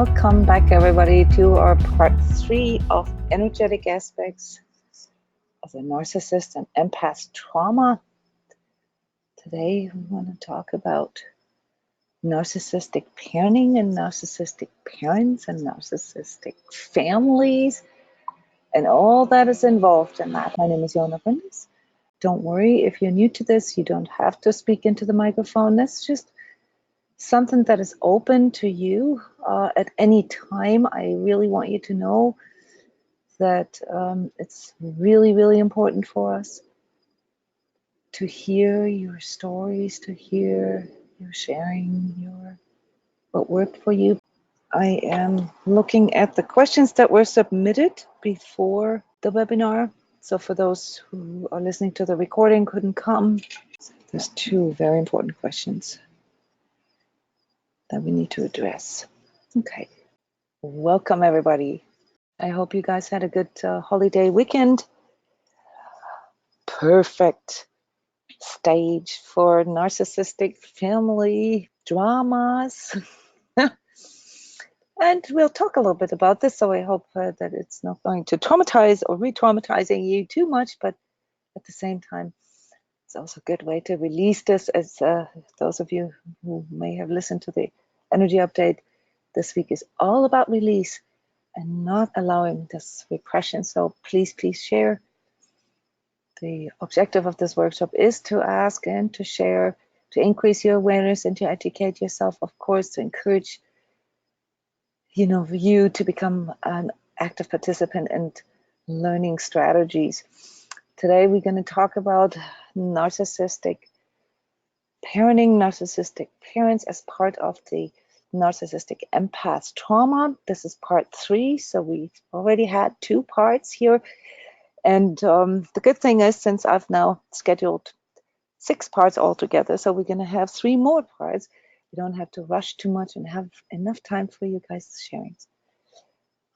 Welcome back, everybody, to our part 3 of energetic aspects of the narcissist and empath trauma. Today, we want to talk about narcissistic parenting and narcissistic parents and narcissistic families and all that is involved in that. My name is Jona Bryndis. Don't worry, if you're new to this, you don't have to speak into the microphone. That's just something that is open to you at any time. I really want you to know that it's really, really important for us to hear your stories, to hear your sharing, what worked for you. I am looking at the questions that were submitted before the webinar. So for those who are listening to the recording, couldn't come, there's 2 very important questions that we need to address. Okay, welcome everybody. I hope you guys had a good holiday weekend. Perfect stage for narcissistic family dramas. And we'll talk a little bit about this, so I hope that it's not going to traumatize or re-traumatizing you too much, but at the same time, it's also a good way to release this. As those of you who may have listened to the energy update, this week is all about release and not allowing this repression. So please share. The objective of this workshop is to ask and to share, to increase your awareness and to educate yourself, of course, to encourage you to become an active participant and learning strategies. Today we're going to talk about narcissistic parenting, narcissistic parents as part of the narcissistic empath trauma. This is part 3, so we've already had 2 parts here. And the good thing is, since I've now scheduled 6 parts altogether, so we're going to have 3 more parts. We don't have to rush too much and have enough time for you guys' sharing.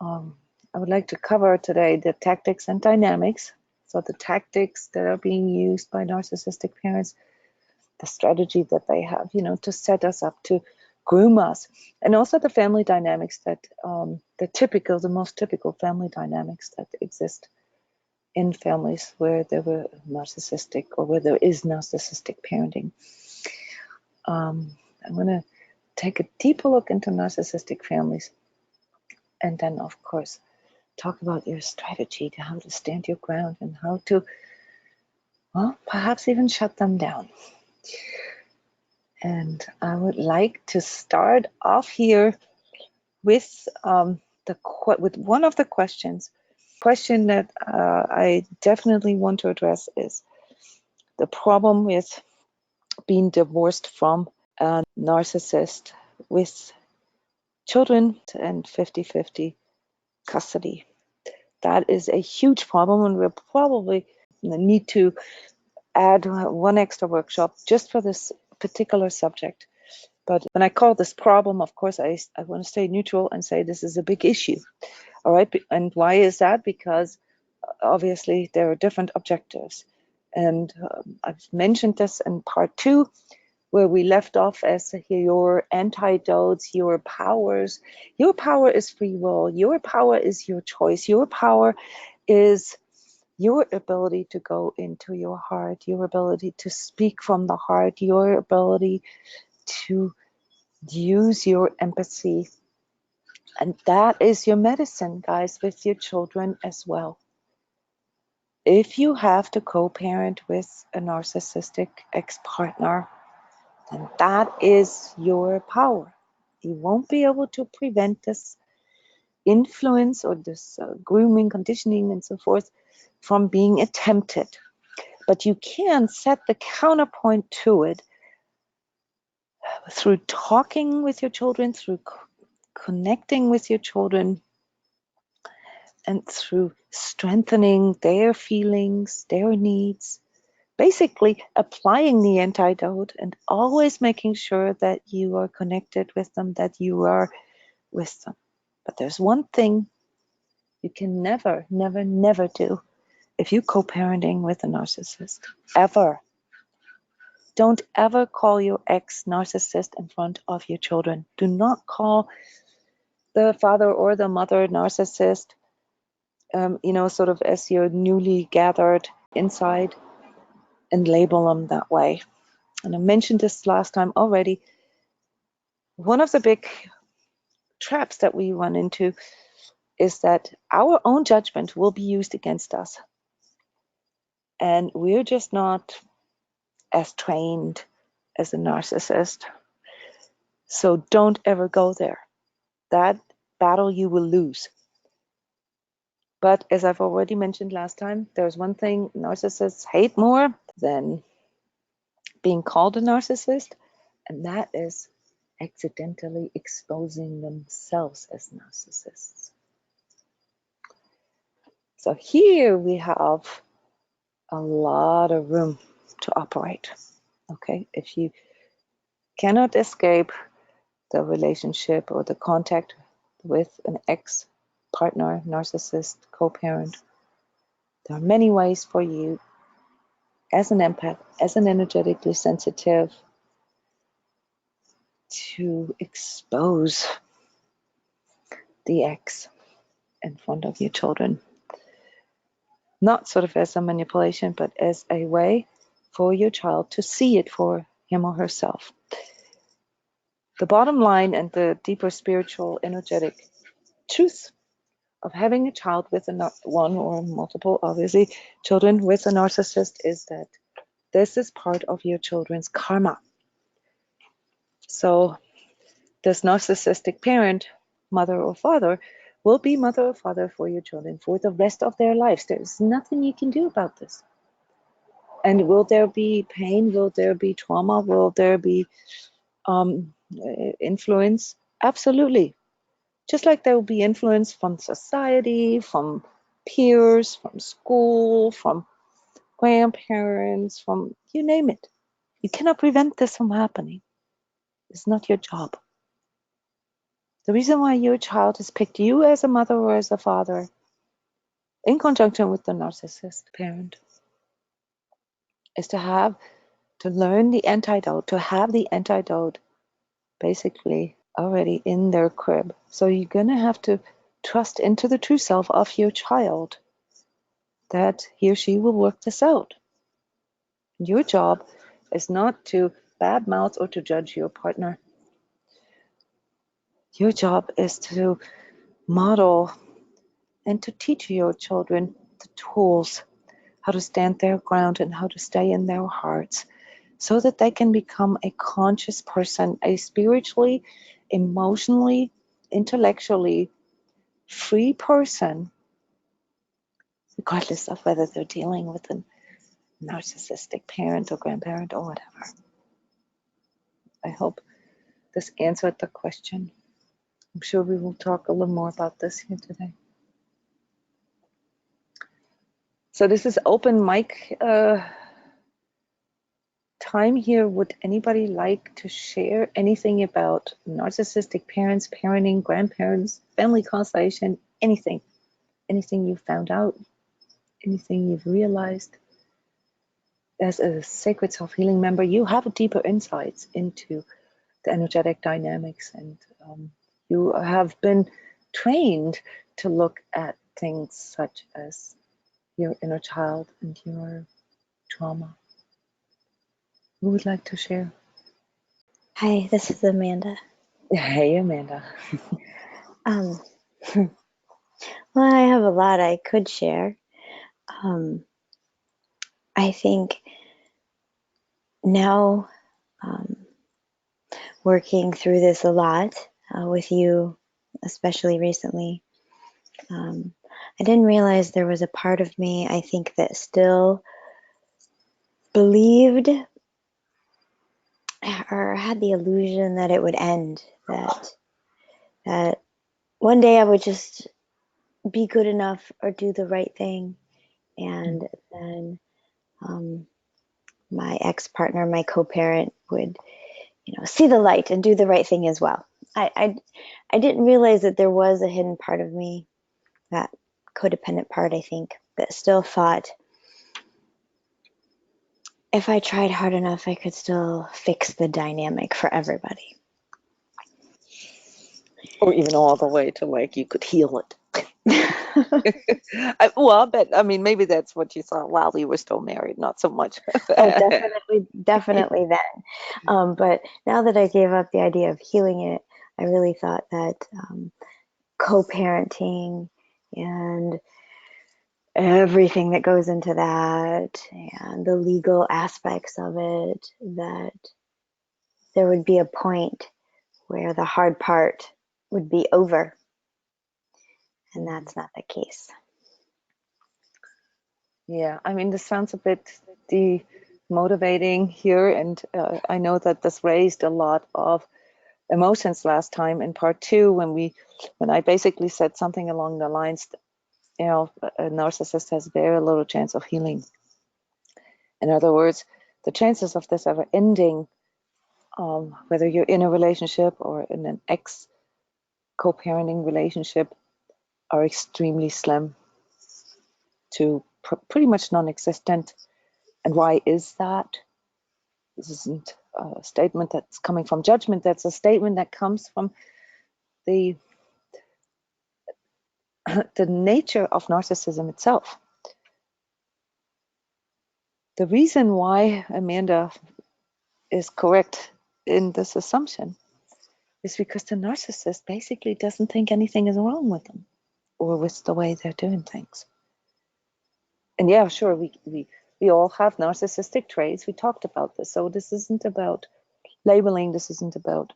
I would like to cover today the tactics and dynamics. So the tactics that are being used by narcissistic parents, the strategy that they have, to set us up, to groom us, and also the family dynamics that the most typical family dynamics that exist in families where there were narcissistic or where there is narcissistic parenting. I'm going to take a deeper look into narcissistic families and then, of course, talk about your strategy to how to stand your ground and how to, perhaps even shut them down. And I would like to start off here with one of the questions. Question that I definitely want to address is the problem with being divorced from a narcissist with children and 50-50 custody. That is a huge problem, and we'll probably need to add 1 extra workshop just for this particular subject. But when I call this problem, of course, I want to stay neutral and say this is a big issue. All right, and why is that? Because obviously there are different objectives. And I've mentioned this in part 2, where we left off as your antidotes, your powers. Your power is free will. Your power is your choice. Your power is your ability to go into your heart, your ability to speak from the heart, your ability to use your empathy. And that is your medicine, guys, with your children as well. If you have to co-parent with a narcissistic ex-partner, then that is your power. You won't be able to prevent this influence or this grooming, conditioning, and so forth from being attempted. But you can set the counterpoint to it through talking with your children, through connecting with your children, and through strengthening their feelings, their needs, basically applying the antidote and always making sure that you are connected with them, that you are with them. But there's one thing you can never do if you're co-parenting with a narcissist, ever. Don't ever call your ex-narcissist in front of your children. Do not call the father or the mother narcissist, sort of as you're newly gathered inside, and label them that way. And I mentioned this last time already. One of the big traps that we run into is that our own judgment will be used against us. And we're just not as trained as a narcissist. So don't ever go there. That battle you will lose. But as I've already mentioned last time, there's one thing narcissists hate more than being called a narcissist, and that is accidentally exposing themselves as narcissists. So here we have a lot of room to operate. Okay, if you cannot escape the relationship or the contact with an ex-partner, narcissist, co-parent, there are many ways for you as an empath, as an energetically sensitive, to expose the ex in front of your children. Not sort of as a manipulation, but as a way for your child to see it for him or herself. The bottom line and the deeper spiritual, energetic truth of having a child with one or multiple, obviously, children with a narcissist is that this is part of your children's karma. So this narcissistic parent, mother or father, will be mother or father for your children for the rest of their lives. There's nothing you can do about this. And will there be pain? Will there be trauma? Will there be influence? Absolutely. Just like there will be influence from society, from peers, from school, from grandparents, from you name it. You cannot prevent this from happening. It's not your job. The reason why your child has picked you as a mother or as a father, in conjunction with the narcissist parent, is to learn the antidote, to have the antidote basically already in their crib. So you're going to have to trust into the true self of your child that he or she will work this out. Your job is not to badmouth or to judge your partner. Your job is to model and to teach your children the tools, how to stand their ground and how to stay in their hearts, so that they can become a conscious person, a spiritually, emotionally, intellectually free person, regardless of whether they're dealing with a narcissistic parent or grandparent or whatever. I hope this answered the question. I'm sure we will talk a little more about this here today. So this is open mic time here. Would anybody like to share anything about narcissistic parents, parenting, grandparents, family constellation, anything? Anything you found out? Anything you've realized? As a sacred self-healing member, you have deeper insights into the energetic dynamics, and you have been trained to look at things such as your inner child and your trauma. Who would like to share? Hi, this is Amanda. Hey, Amanda. Well, I have a lot I could share. I think now, working through this a lot with you, especially recently, I didn't realize there was a part of me, I think, that still believed or had the illusion that it would end, that one day I would just be good enough or do the right thing, and then my ex-partner, my co-parent, would see the light and do the right thing as well. I didn't realize that there was a hidden part of me, that codependent part, I think, that still thought if I tried hard enough, I could still fix the dynamic for everybody. Or even all the way to like you could heal it. Well, but I mean, maybe that's what you thought while you were still married, not so much. Oh, definitely, definitely then. But now that I gave up the idea of healing it, I really thought that co-parenting and everything that goes into that and the legal aspects of it, that there would be a point where the hard part would be over. And that's not the case. Yeah, I mean, this sounds a bit demotivating here, and I know that this raised a lot of emotions last time in part 2 when I basically said something along the lines, you know, a narcissist has very little chance of healing. In other words, the chances of this ever ending, whether you're in a relationship or in an ex co-parenting relationship, are extremely slim to pretty much non-existent. And why is that? This isn't a statement that's coming from judgment. That's a statement that comes from the the nature of narcissism itself. The reason why Amanda is correct in this assumption is because the narcissist basically doesn't think anything is wrong with them or with the way they're doing things. And yeah, sure, we all have narcissistic traits. We talked about this. So this isn't about labeling. This isn't about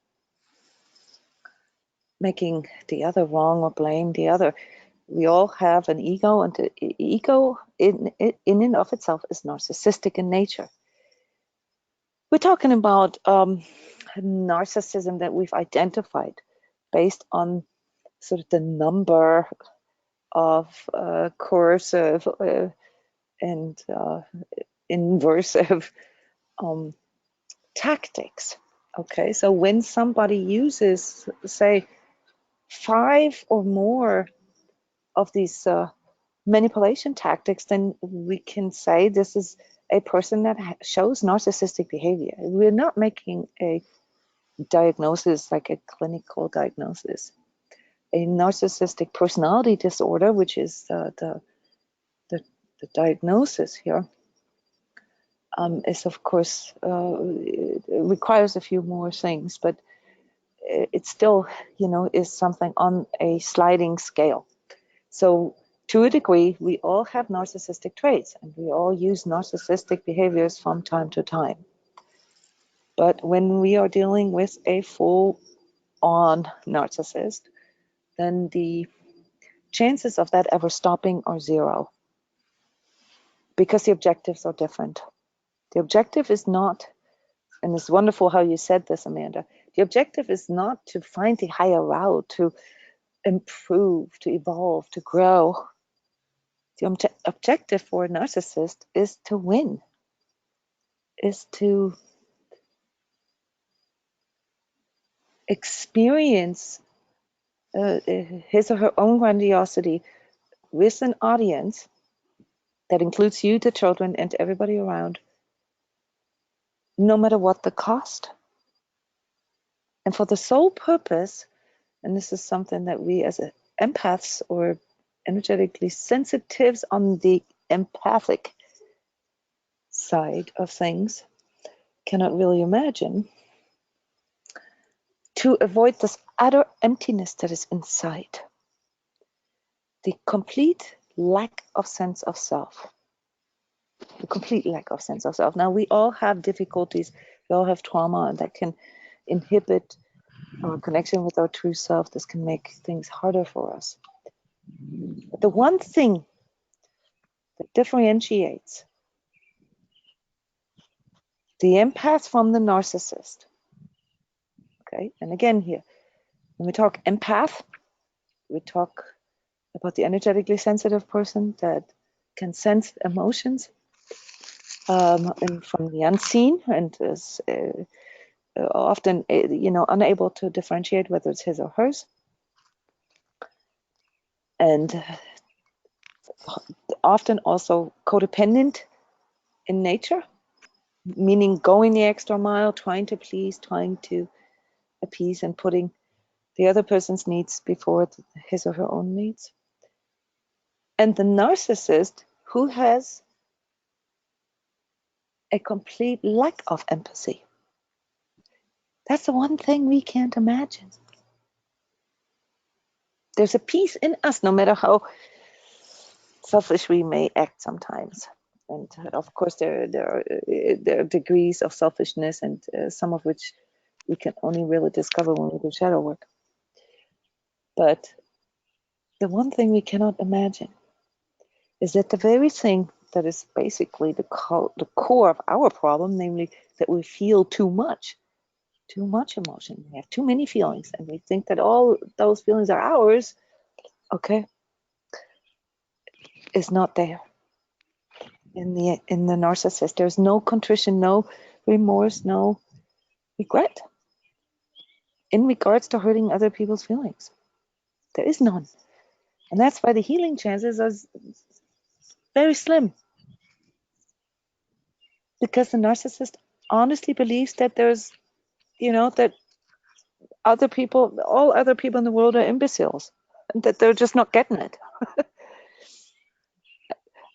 making the other wrong or blame the other. We all have an ego, and the ego in and of itself is narcissistic in nature. We're talking about narcissism that we've identified based on sort of the number of coercive and inversive tactics. Okay, so when somebody uses, say, 5 or more of these manipulation tactics, then we can say this is a person that shows narcissistic behavior. We're not making a diagnosis like a clinical diagnosis. A narcissistic personality disorder, which is the diagnosis here, is of course it requires a few more things, but it still, you know, is something on a sliding scale. So to a degree, we all have narcissistic traits and we all use narcissistic behaviors from time to time. But when we are dealing with a full-on narcissist, then the chances of that ever stopping are 0, because the objectives are different. The objective is not, and it's wonderful how you said this, Amanda, the objective is not to find the higher route, to improve, to evolve, to grow. The objective for a narcissist is to win, is to experience his or her own grandiosity with an audience that includes you, the children, and everybody around, no matter what the cost. And for the sole purpose, and this is something that we as empaths or energetically sensitives on the empathic side of things cannot really imagine, to avoid this utter emptiness that is inside, the complete lack of sense of self. The complete lack of sense of self. Now, we all have difficulties, we all have trauma, and that can inhibit our connection with our true self. This can make things harder for us. But the one thing that differentiates the empath from the narcissist, okay, and again here, when we talk empath, we talk about the energetically sensitive person that can sense emotions and from the unseen, and is often, you know, unable to differentiate whether it's his or hers, and often also codependent in nature, meaning going the extra mile, trying to please, trying to appease, and putting the other person's needs before his or her own needs. And the narcissist who has a complete lack of empathy. That's the one thing we can't imagine. There's a piece in us, no matter how selfish we may act sometimes. And of course, there are degrees of selfishness, and some of which we can only really discover when we do shadow work. But the one thing we cannot imagine is that the very thing that is basically the core of our problem, namely that we feel too much emotion, we have too many feelings, and we think that all those feelings are ours, okay, is not there. In the narcissist, there's no contrition, no remorse, no regret in regards to hurting other people's feelings. There is none. And that's why the healing chances are very slim. Because the narcissist honestly believes that there's, that other people, all other people in the world are imbeciles, and that they're just not getting it.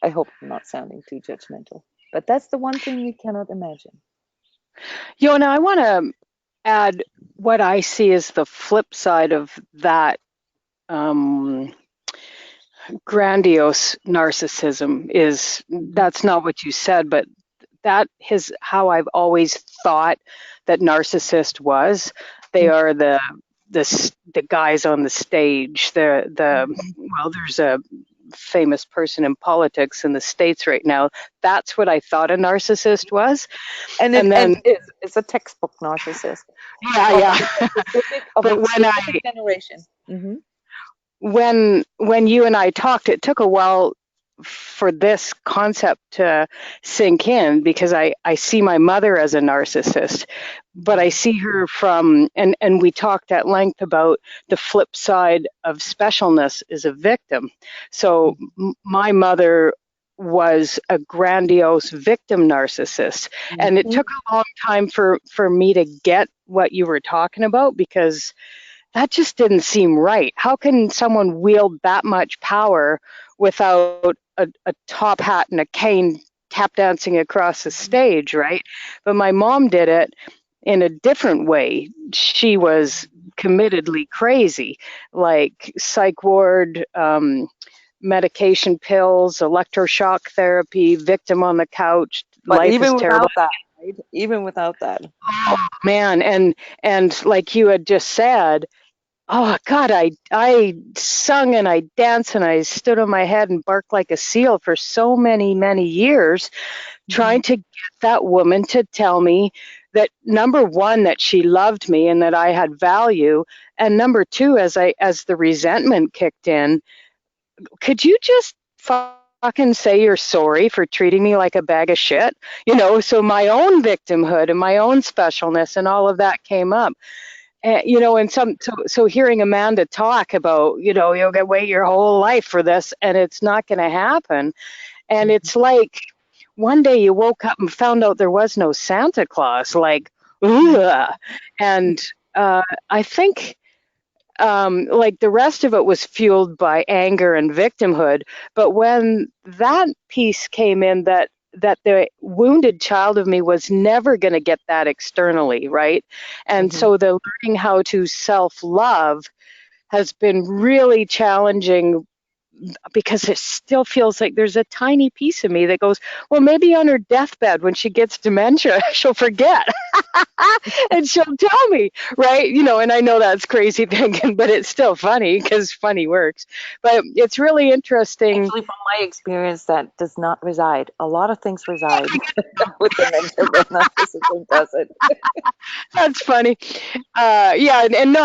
I hope I'm not sounding too judgmental, but that's the one thing we cannot imagine. Jona, I want to add what I see as the flip side of that grandiose narcissism is, that's not what you said, but that is how I've always thought that narcissist was. They are the guys on the stage. Well, there's a famous person in politics in the States right now. That's what I thought a narcissist was. And then it's a textbook narcissist. Yeah. Of a specific generation. Mm-hmm. When you and I talked, it took a while for this concept to sink in, because I see my mother as a narcissist, but I see her from, and we talked at length about the flip side of specialness is a victim. So my mother was a grandiose victim narcissist. Mm-hmm. And it took a long time for me to get what you were talking about, because that just didn't seem right. How can someone wield that much power without a top hat and a cane tap dancing across the stage, right? But my mom did it in a different way. She was committedly crazy, like psych ward, medication pills, electroshock therapy, victim on the couch. But life even is terrible. Without that, right? Even without that. Oh man, and like you had just said, oh God, I sung and I danced and I stood on my head and barked like a seal for so many, many years, trying to get that woman to tell me that, number one, that she loved me and that I had value, and number two, as the resentment kicked in, could you just fucking say you're sorry for treating me like a bag of shit? So my own victimhood and my own specialness and all of that came up. And so hearing Amanda talk about, you'll get wait your whole life for this, and it's not going to happen. And it's like one day you woke up and found out there was no Santa Claus, like, ugh. And I think like the rest of it was fueled by anger and victimhood. But when that piece came in, that the wounded child of me was never going to get that externally, right? And so the learning how to self-love has been really challenging, because it still feels like there's a tiny piece of me that goes, well, maybe on her deathbed when she gets dementia, she'll forget and she'll tell me, right? And I know that's crazy thinking, but it's still funny, because funny works. But it's really interesting. Actually, from my experience, that does not reside. A lot of things reside with dementia, but narcissism doesn't. That's funny. Yeah, and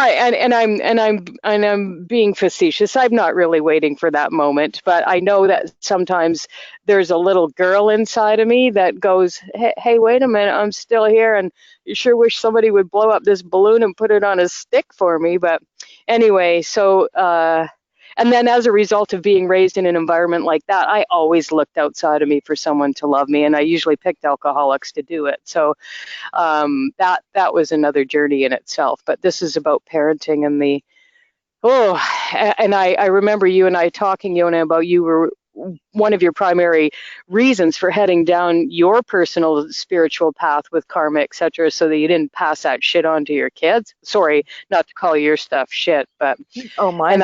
I'm being facetious. I'm not really waiting for that moment, but I know that sometimes there's a little girl inside of me that goes, hey, wait a minute, I'm still here, and you sure wish somebody would blow up this balloon and put it on a stick for me. But anyway, so And then as a result of being raised in an environment like that, I always looked outside of me for someone to love me, and I usually picked alcoholics to do it. So that was another journey in itself. But this is about parenting and the and I remember you and I talking, Jona, about you were one of your primary reasons for heading down your personal spiritual path with karma, etc., so that you didn't pass that shit on to your kids. Sorry, not to call your stuff shit, but Oh, my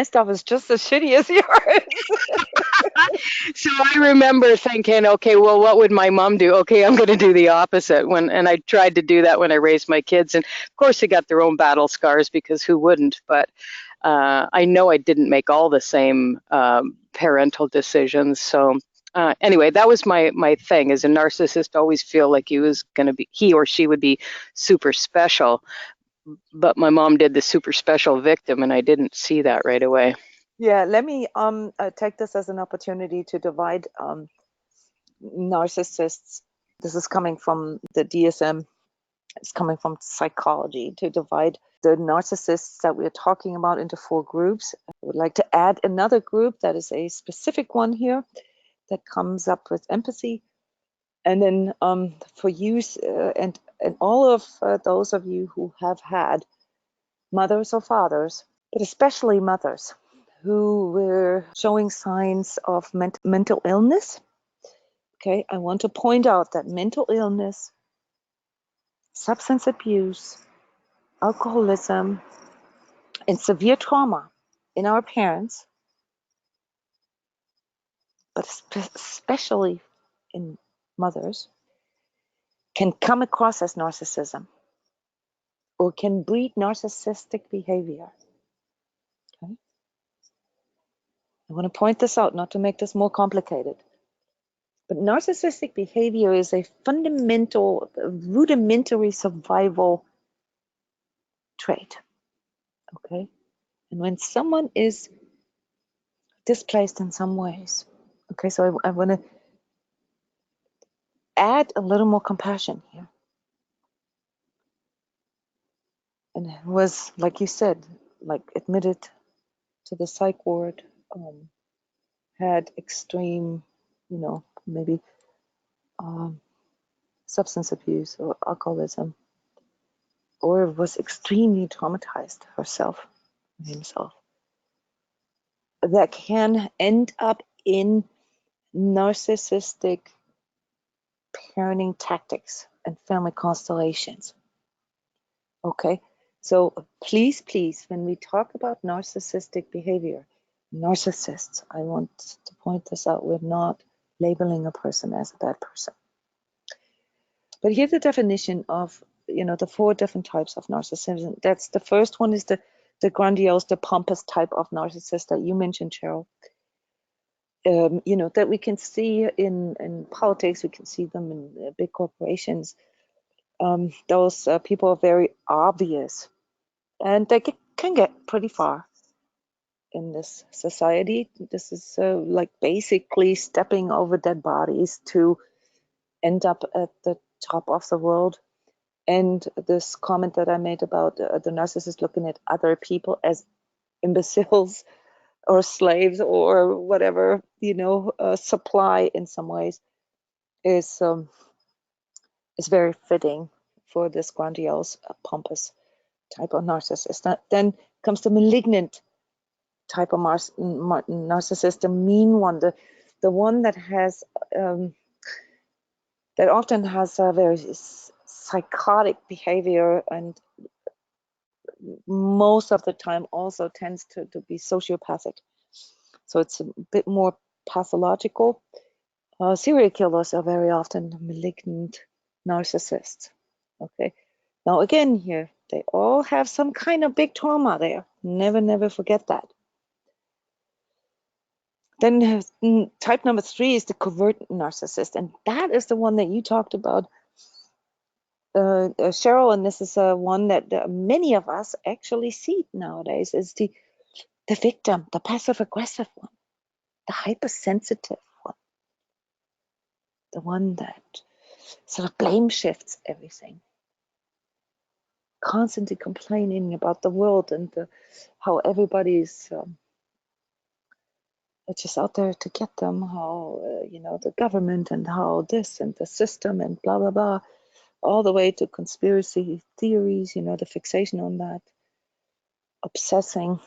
stuff is just as shitty as yours. So I remember thinking, okay, well, what would my mom do? Okay, I'm going to do the opposite. And I tried to do that when I raised my kids, and of course they got their own battle scars, because who wouldn't? But I know I didn't make all the same parental decisions. So anyway, that was my thing. As a narcissist, always feel like he or she would be super special. But my mom did the super special victim, and I didn't see that right away. Yeah, let me take this as an opportunity to divide narcissists. This is coming from the DSM. It's coming from psychology, to divide the narcissists that we're talking about into 4 groups. I would like to add another group that is a specific one here that comes up with empathy. And then for use and all of those of you who have had mothers or fathers, but especially mothers, who were showing signs of mental illness. Okay, I want to point out that mental illness, substance abuse, alcoholism, and severe trauma in our parents, but especially in mothers, can come across as narcissism or can breed narcissistic behavior. Okay? I want to point this out, not to make this more complicated. But narcissistic behavior is a fundamental, rudimentary survival trait. Okay? And when someone is displaced in some ways, okay, so I want to add a little more compassion here. And it was, like you said, like admitted to the psych ward, had extreme, maybe substance abuse or alcoholism, or was extremely traumatized herself, himself. That can end up in narcissistic parenting tactics and family constellations. Okay, so please, when we talk about narcissistic behavior, narcissists, I want to point this out, we're not labeling a person as a bad person. But here's the definition of, the 4 different types of narcissism. That's the first one is the grandiose, the pompous type of narcissist that you mentioned, Cheryl. That we can see in politics, we can see them in big corporations. Those people are very obvious, and they can get pretty far in this society. This is like basically stepping over dead bodies to end up at the top of the world. And this comment that I made about the narcissist looking at other people as imbeciles or slaves or whatever, supply in some ways, is very fitting for this grandiose, pompous type of narcissist. Then comes the malignant type of narcissist, the mean one, the one that has that often has a very psychotic behavior, and most of the time also tends to be sociopathic. So it's a bit more pathological. Serial killers are very often malignant narcissists. Okay. Now again here, they all have some kind of big trauma there. Never forget that. Then type number 3 is the covert narcissist, and that is the one that you talked about, Cheryl, and this is one that many of us actually see nowadays, is the victim, the passive-aggressive one, the hypersensitive one, the one that sort of blame shifts everything, constantly complaining about the world and how everybody's are just out there to get them, how, the government and how this and the system and blah, blah, blah, all the way to conspiracy theories, the fixation on that, obsessing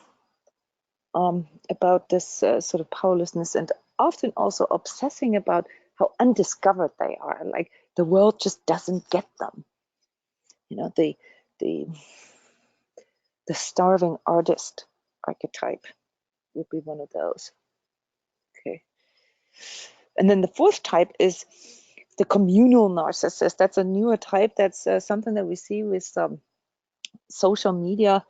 about this sort of powerlessness, and often also obsessing about how undiscovered they are, like the world just doesn't get them. The starving artist archetype would be one of those. Okay. And then the fourth type is the communal narcissist. That's a newer type. That's something that we see with social media.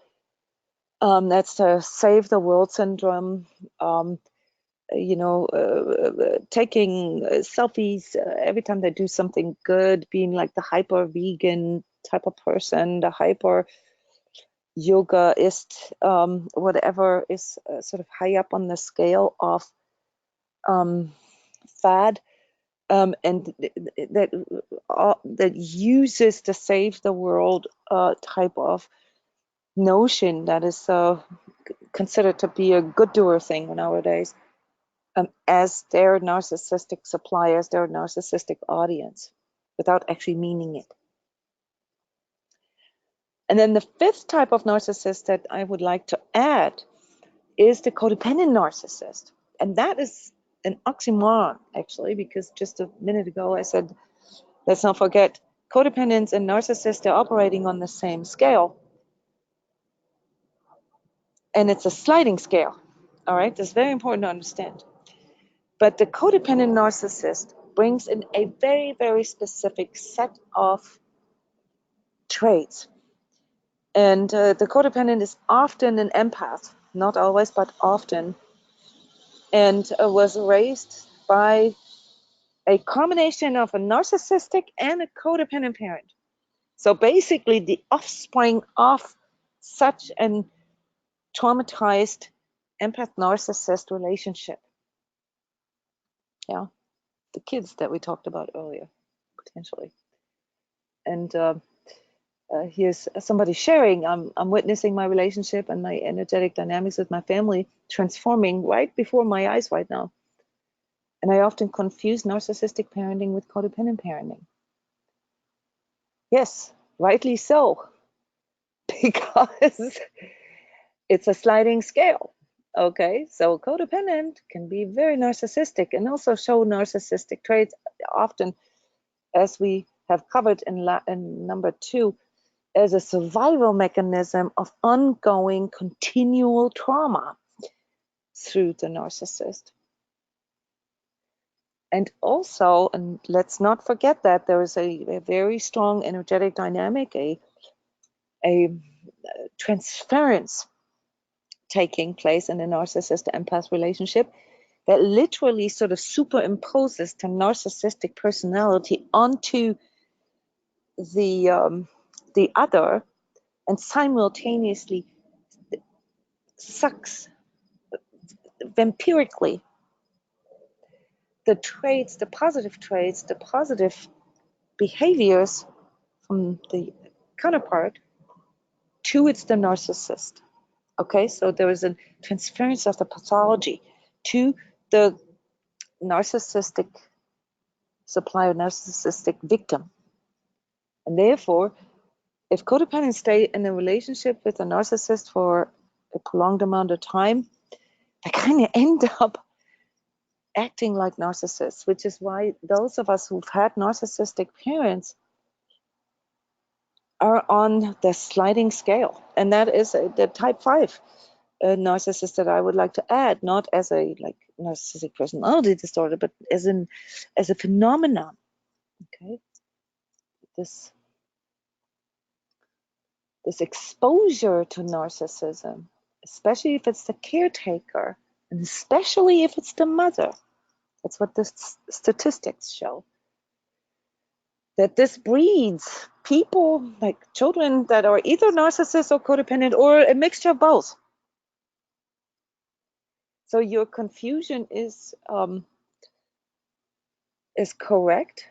That's the save the world syndrome. Taking selfies every time they do something good, being like the hyper vegan type of person, the hyper yogaist, whatever is sort of high up on the scale of fad, and that uses the save the world type of notion that is considered to be a good doer thing nowadays, as their narcissistic suppliers, their narcissistic audience, without actually meaning it. And then the fifth type of narcissist that I would like to add is the codependent narcissist. And that is an oxymoron, actually, because just a minute ago I said, let's not forget, codependents and narcissists are operating on the same scale. And it's a sliding scale. All right, that's very important to understand. But the codependent narcissist brings in a very, very specific set of traits. And the codependent is often an empath, not always, but often, and was raised by a combination of a narcissistic and a codependent parent. So basically the offspring of such an traumatized empath narcissist relationship. Yeah, the kids that we talked about earlier, potentially. And here's somebody sharing, I'm witnessing my relationship and my energetic dynamics with my family transforming right before my eyes right now. And I often confuse narcissistic parenting with codependent parenting. Yes, rightly so, because it's a sliding scale. Okay, so codependent can be very narcissistic and also show narcissistic traits, often, as we have covered in number 2, as a survival mechanism of ongoing continual trauma through the narcissist. And also, and let's not forget that there is a very strong energetic dynamic, a transference taking place in a narcissist empath relationship that literally sort of superimposes the narcissistic personality onto the other, and simultaneously sucks vampirically the traits, the positive traits, the positive behaviors from the counterpart towards the narcissist. Okay, so there is a transference of the pathology to the narcissistic supplier, narcissistic victim. And therefore, if codependents stay in a relationship with a narcissist for a prolonged amount of time, they kind of end up acting like narcissists, which is why those of us who've had narcissistic parents are on the sliding scale. And that is the type 5 narcissist that I would like to add, not as a like narcissistic personality disorder, but as a phenomenon. Okay, this exposure to narcissism, especially if it's the caretaker, and especially if it's the mother. That's what the statistics show. That this breeds people, like children, that are either narcissist or codependent or a mixture of both. So your confusion is correct.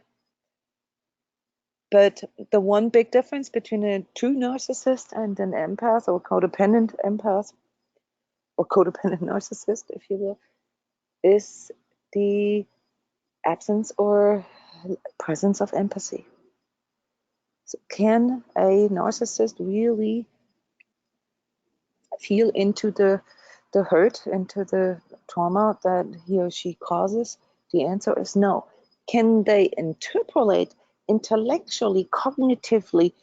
But the one big difference between a true narcissist and an empath or codependent empath or codependent narcissist, if you will, is the absence or presence of empathy. So can a narcissist really feel into the hurt, into the trauma that he or she causes? The answer is no. Can they interpolate intellectually, cognitively,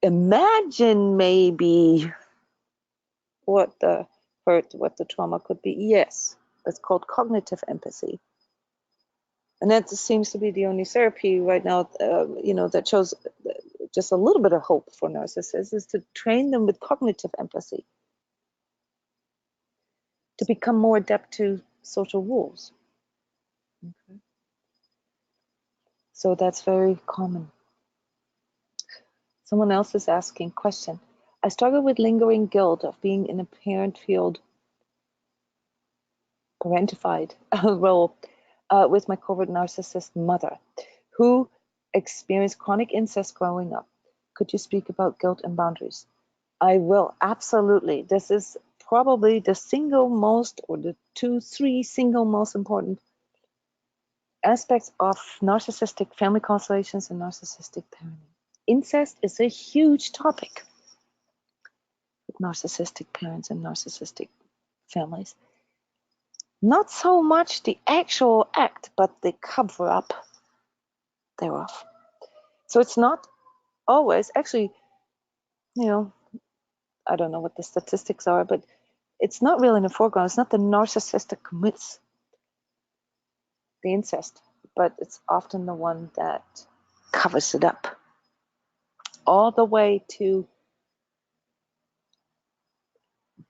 imagine maybe what the hurt, what the trauma could be? Yes, it's called cognitive empathy. And that seems to be the only therapy right now, that shows just a little bit of hope for narcissists, is to train them with cognitive empathy, to become more adept to social rules. Okay. So that's very common. Someone else is asking, question: I struggle with lingering guilt of being in a parentified role with my covert narcissist mother, who experienced chronic incest growing up. Could you speak about guilt and boundaries? I will, absolutely. This is probably the single most, or the 2-3 single most important aspects of narcissistic family constellations and narcissistic parenting. Incest is a huge topic with narcissistic parents and narcissistic families. Not so much the actual act, but the cover up thereof. So it's not always, actually, I don't know what the statistics are, but it's not really in the foreground. It's not the narcissist that commits the incest, but it's often the one that covers it up, all the way to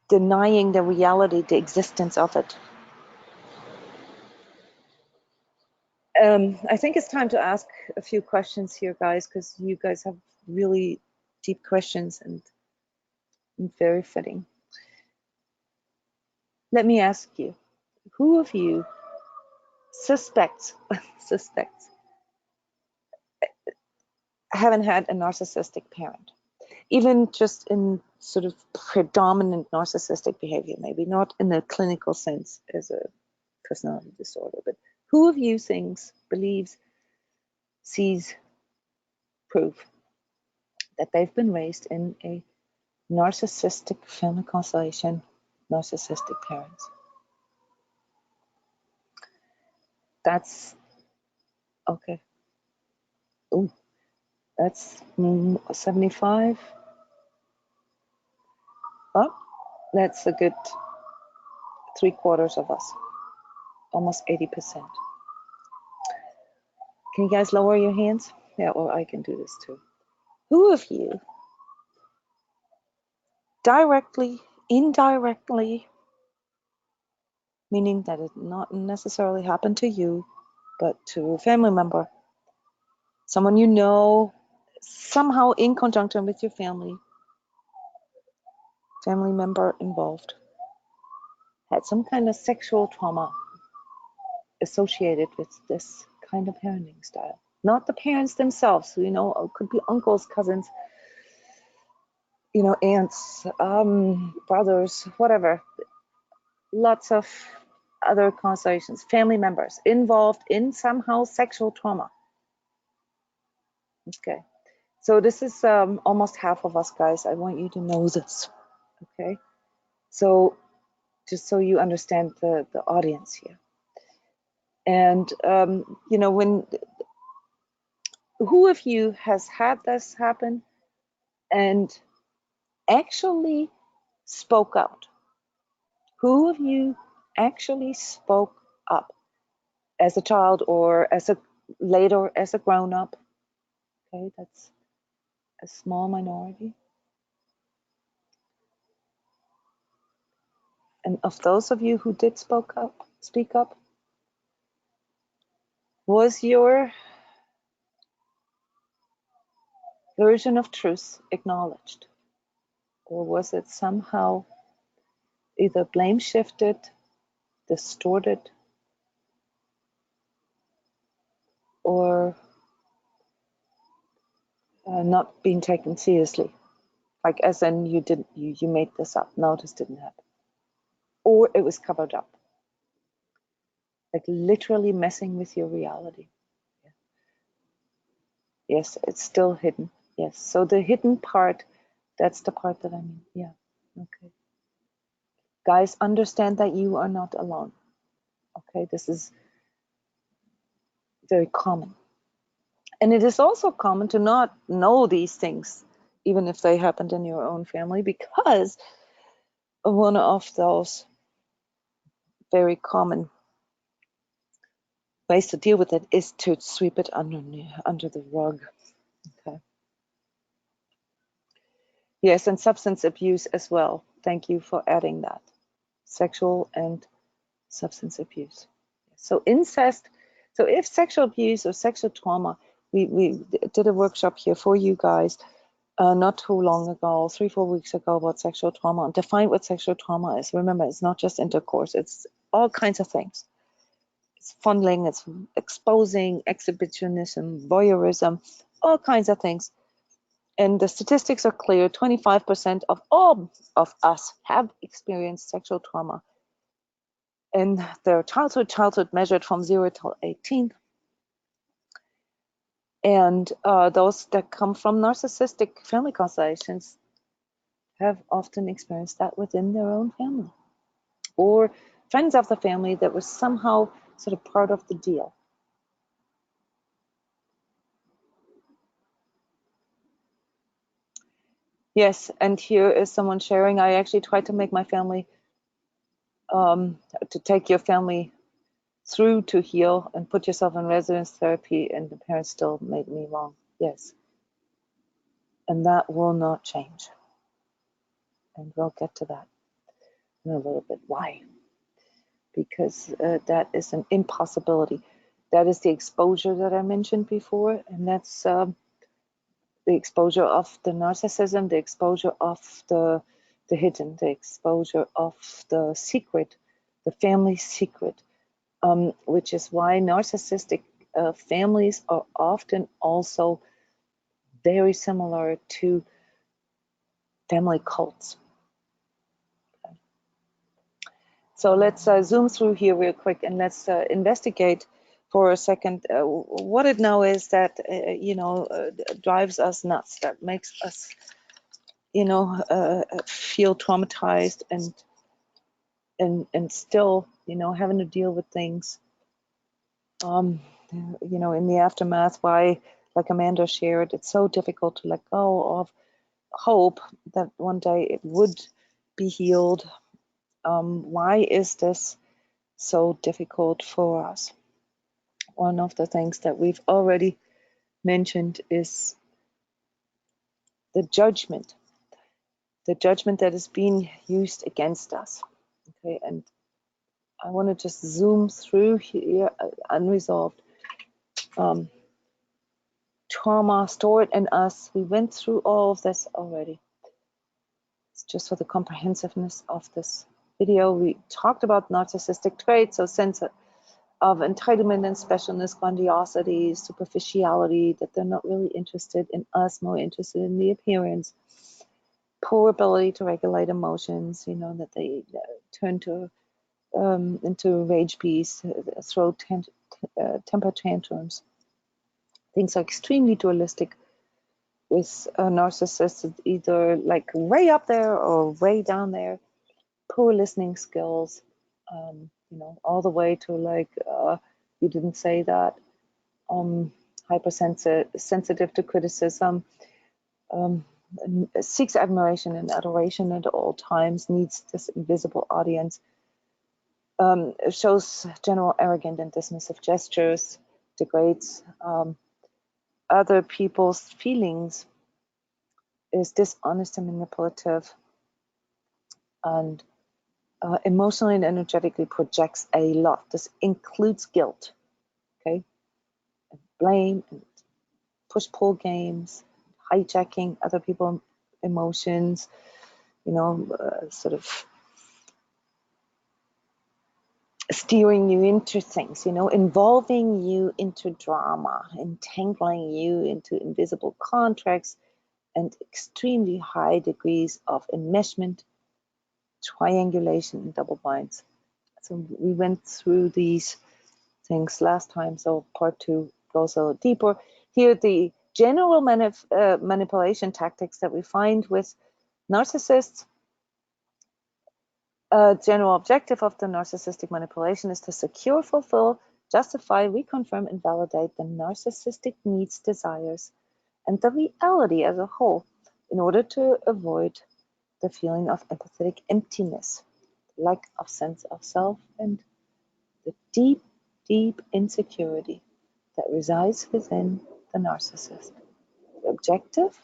denying the reality, the existence of it. I think it's time to ask a few questions here, guys, because you guys have really deep questions and very fitting. Let me ask you, who of you suspects haven't had a narcissistic parent? Even just in sort of predominant narcissistic behavior, maybe not in the clinical sense as a personality disorder, but who of you thinks, believes, sees proof that they've been raised in a narcissistic family constellation, narcissistic parents? That's okay. Ooh, that's 75. Oh, that's a good 3/4 of us, almost 80%. Can you guys lower your hands? Yeah, or I can do this too. Who of you directly, indirectly, meaning that it not necessarily happened to you, but to a family member, someone you know, somehow in conjunction with your family member involved, had some kind of sexual trauma associated with this kind of parenting style? Not the parents themselves, it could be uncles, cousins, aunts, brothers, whatever. Lots of other constellations, family members involved in somehow sexual trauma. Okay, so this is almost half of us, guys. I want you to know this. Okay, so just so you understand the audience here. And when who of you has had this happen and actually spoke out? Who of you actually spoke up as a child or later as a grown-up? Okay, that's a small minority. And of those of you who did speak up, was your version of truth acknowledged? Or was it somehow either blame shifted, distorted, or not being taken seriously? Like, as in you made this up. No, this didn't happen. Or it was covered up. like literally messing with your reality. Yes, it's still hidden. Yes, so the hidden part, that's the part that I mean. Yeah, okay. Guys, understand that you are not alone. Okay, this is very common. And it is also common to not know these things, even if they happened in your own family, because one of those very common ways to deal with it is to sweep it under the rug. Okay. Yes, and substance abuse as well. Thank you for adding that. Sexual and substance abuse. So incest, so if sexual abuse or sexual trauma, we did a workshop here for you guys not too long ago, 3-4 weeks ago, about sexual trauma and define what sexual trauma is. Remember, it's not just intercourse, it's all kinds of things. It's fondling, it's exposing, exhibitionism, voyeurism, all kinds of things. And the statistics are clear, 25% of all of us have experienced sexual trauma in their childhood measured from 0 till 18. And those that come from narcissistic family constellations have often experienced that within their own family or friends of the family that was somehow sort of part of the deal. Yes, and here is someone sharing, I actually tried to make my family, to take your family through to heal and put yourself in residence therapy, and the parents still made me wrong. Yes. And that will not change. And we'll get to that in a little bit. Why? Because that is an impossibility. That is the exposure that I mentioned before, and that's the exposure of the narcissism, the exposure of the hidden, the exposure of the secret, the family secret, which is why narcissistic families are often also very similar to family cults. Okay. So let's zoom through here real quick and let's investigate for a second what it now is that drives us nuts, that makes us feel traumatized and still having to deal with things in the aftermath. Why, like Amanda shared, it's so difficult to let go of hope that one day it would be healed. Why is this so difficult for us? One of the things that we've already mentioned is the judgment that is being used against us. Okay, and I want to just zoom through here, unresolved trauma stored in us. We went through all of this already. It's just for the comprehensiveness of this video. We talked about narcissistic traits, so sense of entitlement and specialness, grandiosity, superficiality, that they're not really interested in us, more interested in the appearance. Poor ability to regulate emotions, that they turn to into rage beasts, throw temper tantrums. Things are extremely dualistic with narcissists, either like way up there or way down there. Poor listening skills, all the way to like, you didn't say that, hypersensitive to criticism, seeks admiration and adoration at all times, needs this invisible audience, shows general arrogant and dismissive gestures, degrades other people's feelings, is dishonest and manipulative, and emotionally and energetically projects a lot. This includes guilt, okay, and blame, and push-pull games, hijacking other people's emotions, sort of steering you into things, involving you into drama, entangling you into invisible contracts, and extremely high degrees of enmeshment, triangulation, and double binds. So we went through these things last time, so part 2 goes a little deeper. Here, the general manipulation tactics that we find with narcissists. General objective of the narcissistic manipulation is to secure, fulfill, justify, reconfirm, and validate the narcissistic needs, desires, and the reality as a whole in order to avoid the feeling of empathetic emptiness, lack of sense of self, and the deep, deep insecurity that resides within the narcissist. The objective,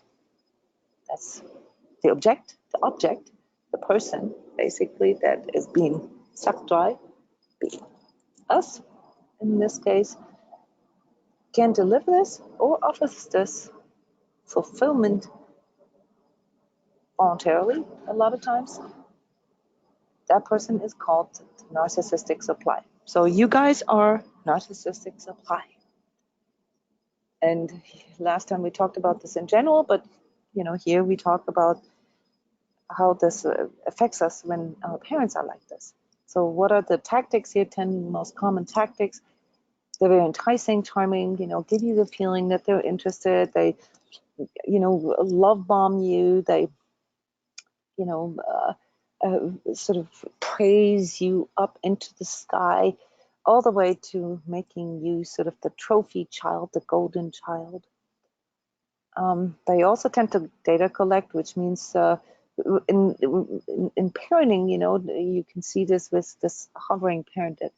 that's the object, the person, basically, that is being sucked dry, being us in this case, can deliver this or offers this fulfillment voluntarily a lot of times. That person is called narcissistic supply. So you guys are narcissistic supply. And last time we talked about this in general, but here we talk about how this affects us when our parents are like this. So what are the tactics here? 10 most common tactics. They're very enticing, charming, give you the feeling that they're interested. They, love bomb you. They, sort of praise you up into the sky, all the way to making you sort of the trophy child, the golden child. They also tend to data collect, which means in parenting, you can see this with this hovering parent that,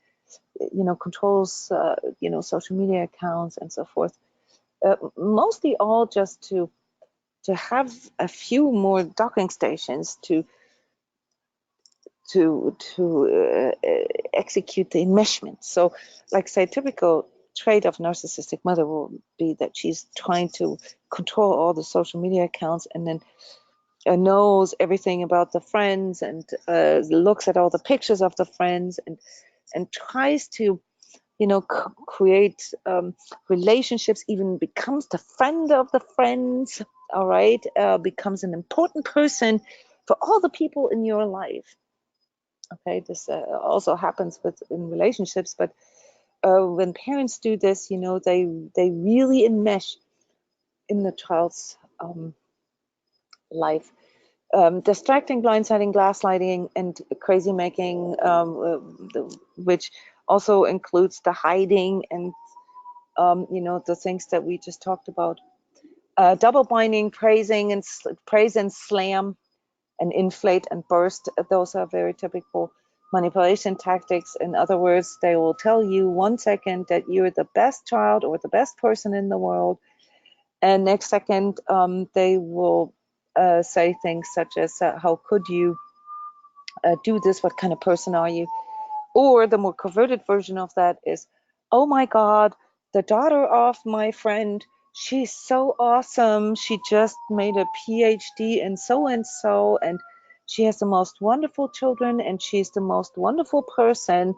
controls, social media accounts and so forth. Mostly all just to have a few more docking stations to execute the enmeshment. So, like say, typical trait of narcissistic mother will be that she's trying to control all the social media accounts, and then knows everything about the friends, and looks at all the pictures of the friends, and tries to create relationships, even becomes the friend of the friends, all right, becomes an important person for all the people in your life. Okay, this also happens in relationships, but when parents do this, they really enmesh in the child's life. Distracting, blindsiding, gaslighting, and crazy making, which also includes the hiding and the things that we just talked about. Double binding, praise and slam, and inflate and burst. Those are very typical manipulation tactics. In other words, they will tell you 1 second that you're the best child or the best person in the world, and next second they will say things such as, how could you do this? What kind of person are you? Or the more converted version of that is, oh my God, the daughter of my friend, she's so awesome. She just made a PhD in so and so, and she has the most wonderful children, and she's the most wonderful person.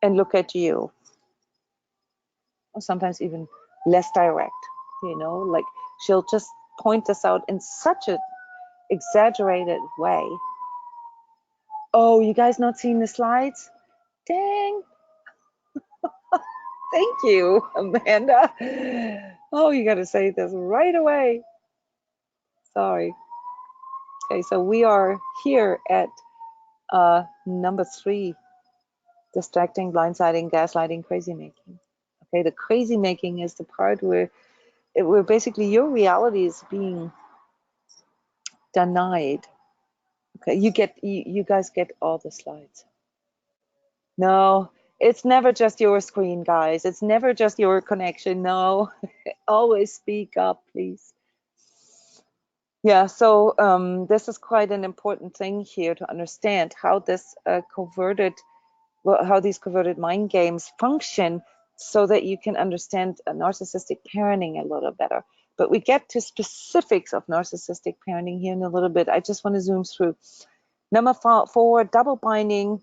And look at you. Or sometimes even less direct, like she'll just point this out in such an exaggerated way. Oh, you guys not seeing the slides? Dang. Thank you, Amanda. Oh, you got to say this right away. Sorry. Okay, so we are here at number 3, distracting, blindsiding, gaslighting, crazy making. Okay, the crazy making is the part where basically your reality is being denied. Okay, you guys get all the slides. No, it's never just your screen, guys. It's never just your connection. No, always speak up, please. Yeah, so this is quite an important thing here to understand how this how these converted mind games function, so that you can understand narcissistic parenting a little better. But we get to specifics of narcissistic parenting here in a little bit. I just want to zoom through. Number 4, double binding.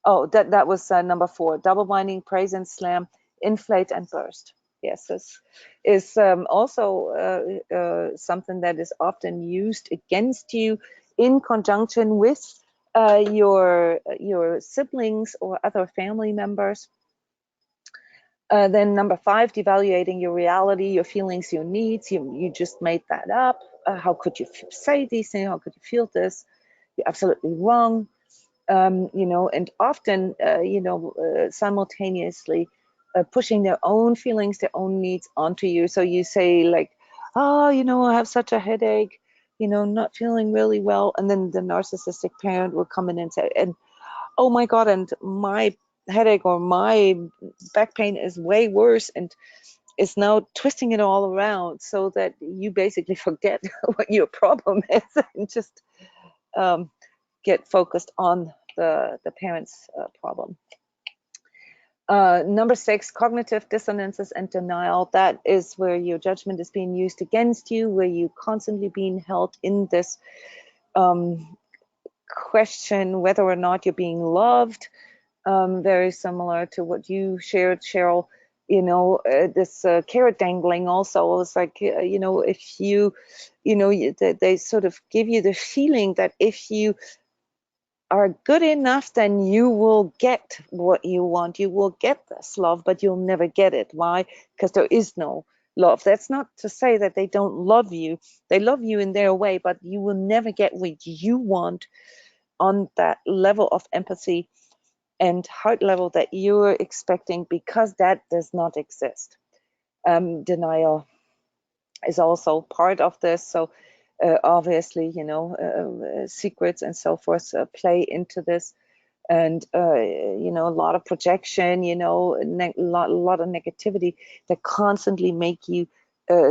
Oh, that was number 4, double binding, praise and slam, inflate and burst. Yes, this is also something that is often used against you in conjunction with your siblings or other family members. Then number 5, devaluating your reality, your feelings, your needs. You just made that up. How could you say these things? How could you feel this? You're absolutely wrong. And often, simultaneously pushing their own feelings, their own needs onto you. So you say like, oh, I have such a headache, not feeling really well. And then the narcissistic parent will come in and say, and oh my God, and my headache or my back pain is way worse, and is now twisting it all around so that you basically forget what your problem is and just get focused on the parent's problem. Number 6, cognitive dissonances and denial. That is where your judgment is being used against you, where you constantly being held in this question whether or not you're being loved. Very similar to what you shared, Cheryl. This carrot dangling also is like, if they sort of give you the feeling that if you are good enough, then you will get what you want. You will get this love, but you'll never get it. Why? Because there is no love. That's not to say that they don't love you. They love you in their way, but you will never get what you want on that level of empathy and heart level that you're expecting, because that does not exist. Denial is also part of this. So obviously, secrets and so forth play into this. And, a lot of projection, a lot of negativity that constantly make you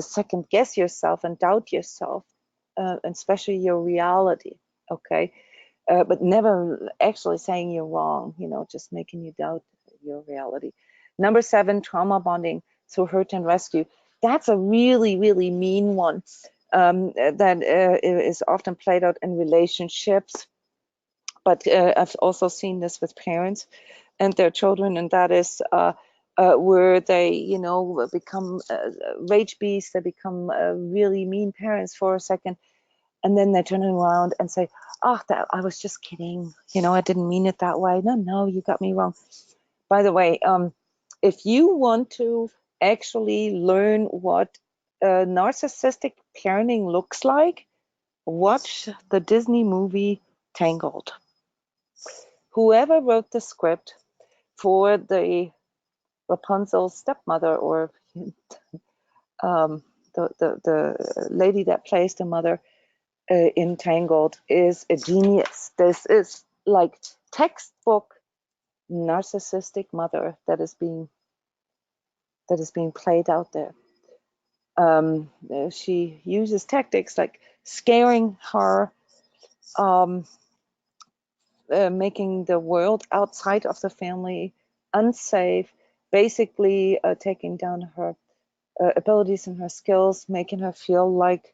second guess yourself and doubt yourself, and especially your reality. Okay. But never actually saying you're wrong, just making you doubt your reality. Number 7, trauma bonding through hurt and rescue. That's a really, really mean one that is often played out in relationships. But I've also seen this with parents and their children, and that is where they, become rage beasts. They become really mean parents for a second, and then they turn around and say, oh, I was just kidding. I didn't mean it that way. No, you got me wrong. By the way, if you want to actually learn what narcissistic parenting looks like, watch the Disney movie Tangled. Whoever wrote the script for the Rapunzel's stepmother, or the lady that plays the mother in Tangled, is a genius. This is like textbook narcissistic mother that is being played out there. She uses tactics like scaring her, making the world outside of the family unsafe, basically taking down her abilities and her skills, making her feel like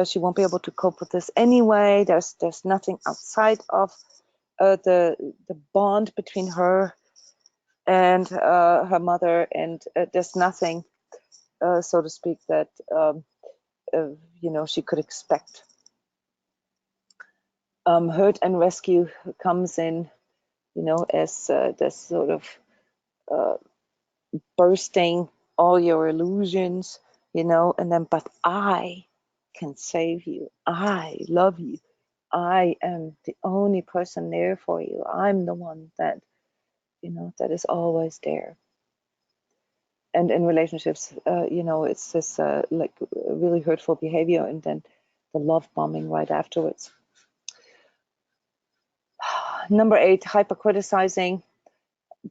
she won't be able to cope with this anyway. There's nothing outside of the bond between her and her mother, and there's nothing, so to speak, that she could expect. Hurt and rescue comes in, as this sort of bursting all your illusions, and then, but I can save you. I love you. I am the only person there for you. I'm the one that, that is always there. And in relationships, it's this like really hurtful behavior, and then the love bombing right afterwards. Number 8, hyper-criticizing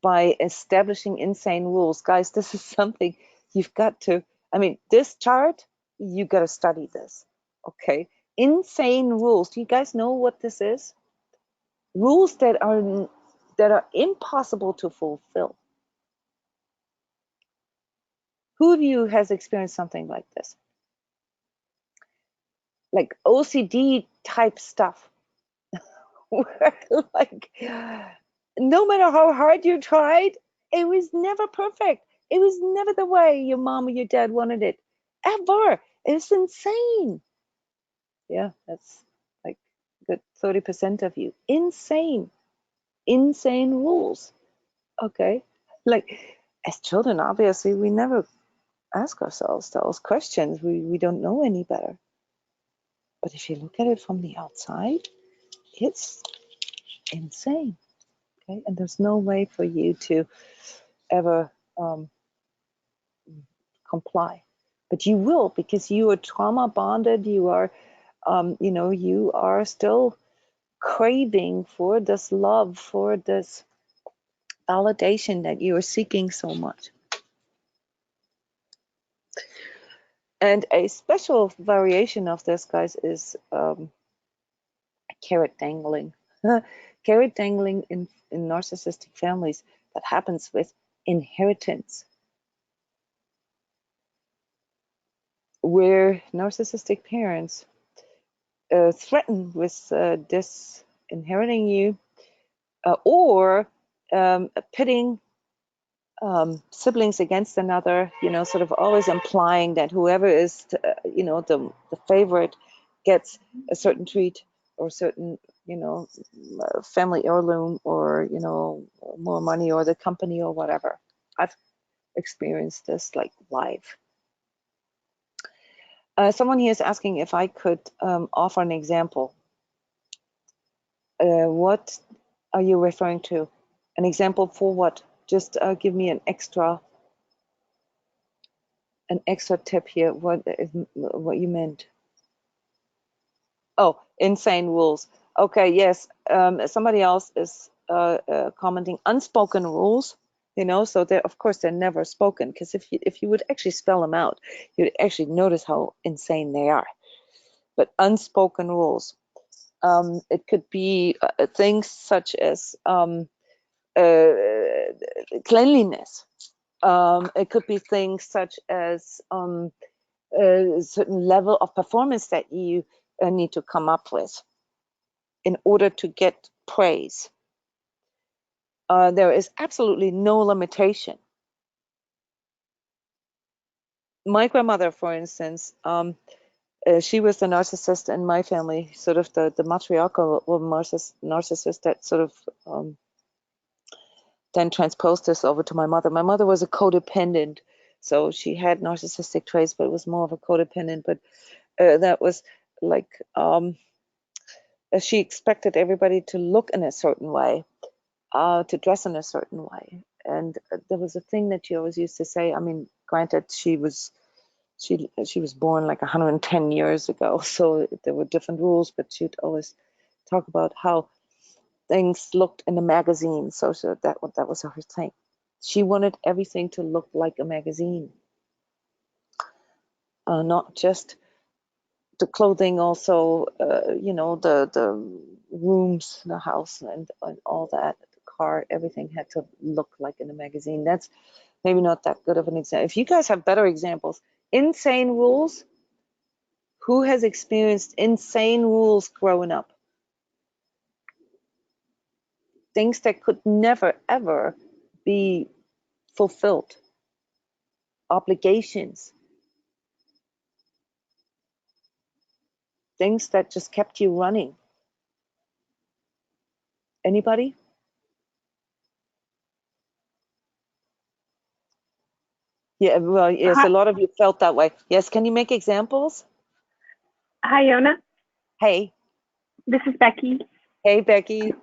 by establishing insane rules. Guys, this is something you've got to, this chart, you got to study this, okay? Insane rules. Do you guys know what this is? Rules that are impossible to fulfill. Who of you has experienced something like this? Like OCD type stuff. Like, no matter how hard you tried, it was never perfect. It was never the way your mom or your dad wanted it, ever. It's insane. Yeah, that's like good 30% of you. Insane rules. Okay, like, as children, obviously, we never ask ourselves those questions. We don't know any better. But if you look at it from the outside, it's insane. Okay, and there's no way for you to ever comply, but you will, because you are trauma bonded. You are, you are still craving for this love, for this validation that you are seeking so much. And a special variation of this, guys, is carrot dangling. Carrot dangling in narcissistic families, that happens with inheritance, where narcissistic parents threaten with disinheriting you, or pitting siblings against another, sort of always implying that whoever is, the favorite gets a certain treat, or certain, family heirloom, or, more money, or the company, or whatever. I've experienced this like live. Someone here is asking if I could offer an example. What are you referring to? An example for what? Just give me an extra tip here. What you meant? Oh, insane rules. Okay, yes. Somebody else is commenting unspoken rules. So they're, of course, they're never spoken, because if you would actually spell them out, you'd actually notice how insane they are. But unspoken rules. It could be things such as cleanliness. It could be things such as a certain level of performance that you need to come up with in order to get praise. There is absolutely no limitation. My grandmother, for instance, she was the narcissist in my family, sort of the matriarchal narcissist that sort of then transposed this over to my mother. My mother was a codependent, so she had narcissistic traits, but it was more of a codependent. But that was like she expected everybody to look in a certain way, to dress in a certain way. And there was a thing that she always used to say. I mean, granted, she was born like 110 years ago, so there were different rules, but she'd always talk about how things looked in a magazine. So that was her thing. She wanted everything to look like a magazine, not just the clothing, also the rooms, the house, and all that, the car, everything had to look like in a magazine. That's maybe not that good of an example. If you guys have better examples, insane rules. Who has experienced insane rules growing up? Things that could never, ever be fulfilled. Obligations. Things that just kept you running. Anybody? Yeah, well, yes, Hi, a lot of you felt that way. Yes, can you make examples? hi, Jona. Hey, This is Becky. hey, Becky.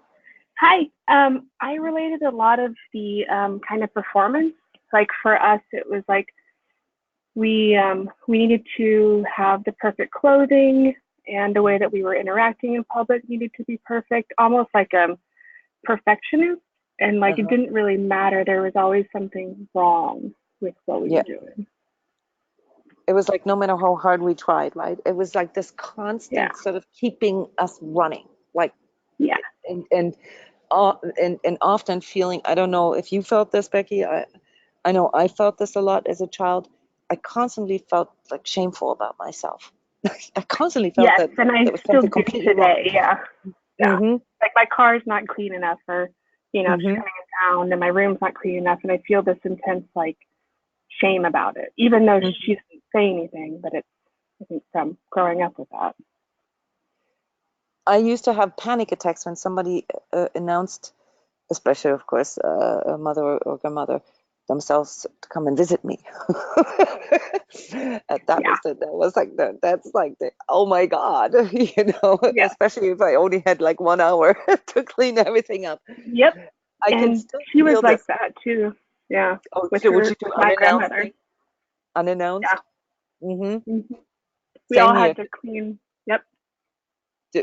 Hi. I related a lot of the kind of performance. Like for us, it was like we needed to have the perfect clothing, and the way that we were interacting in public needed to be perfect, almost like a perfectionist. And like it didn't really matter. There was always something wrong with what we Yeah, were doing. it was like no matter how hard we tried, right? It was like this Yeah. constant sort of keeping us running, like, Yeah. and often feeling. I don't know if you felt this, Becky. I know I felt this a lot as a child. I constantly felt like shameful about myself. I constantly felt Yes, that and I there was still something do completely wrong. today. Yeah. Yeah. Mm-hmm. Like my car's not clean enough, or it's Mm-hmm. coming in town, and my room's not clean enough, and I feel this intense like shame about it, even though Mm-hmm. she doesn't say anything. But it's, I think, from growing up with that. I used to have panic attacks when somebody announced, especially, of course, a mother or grandmother, themselves to come and visit me. And that was like that's like the, oh my God, Yeah. especially if I only had like 1 hour to clean everything up. Yep. I can And still she was feel like this. that too. Yeah. Oh, With so would you do my unannounced grandmother. thing? Unannounced? Yeah. Mm-hmm. We all Same here. had to clean. Yep.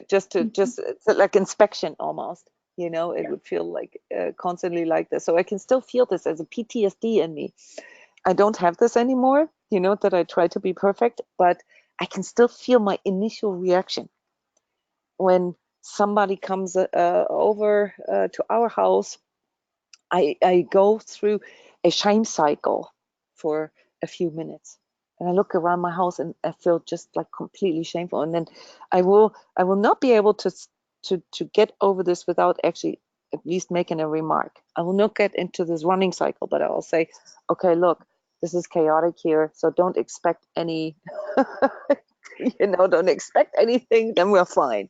Just to Mhm. it's like inspection almost. It Yeah. would feel like constantly like this. So I can still feel this as a PTSD in me. I don't have this anymore, that I try to be perfect, but I can still feel my initial reaction when somebody comes over to our house. I go through a shame cycle for a few minutes, and I look around my house and I feel just like completely shameful. And then I will not be able to get over this without actually at least making a remark. I will not get into this running cycle, but I will say, okay, look, this is chaotic here, so don't expect any, don't expect anything, then we're fine.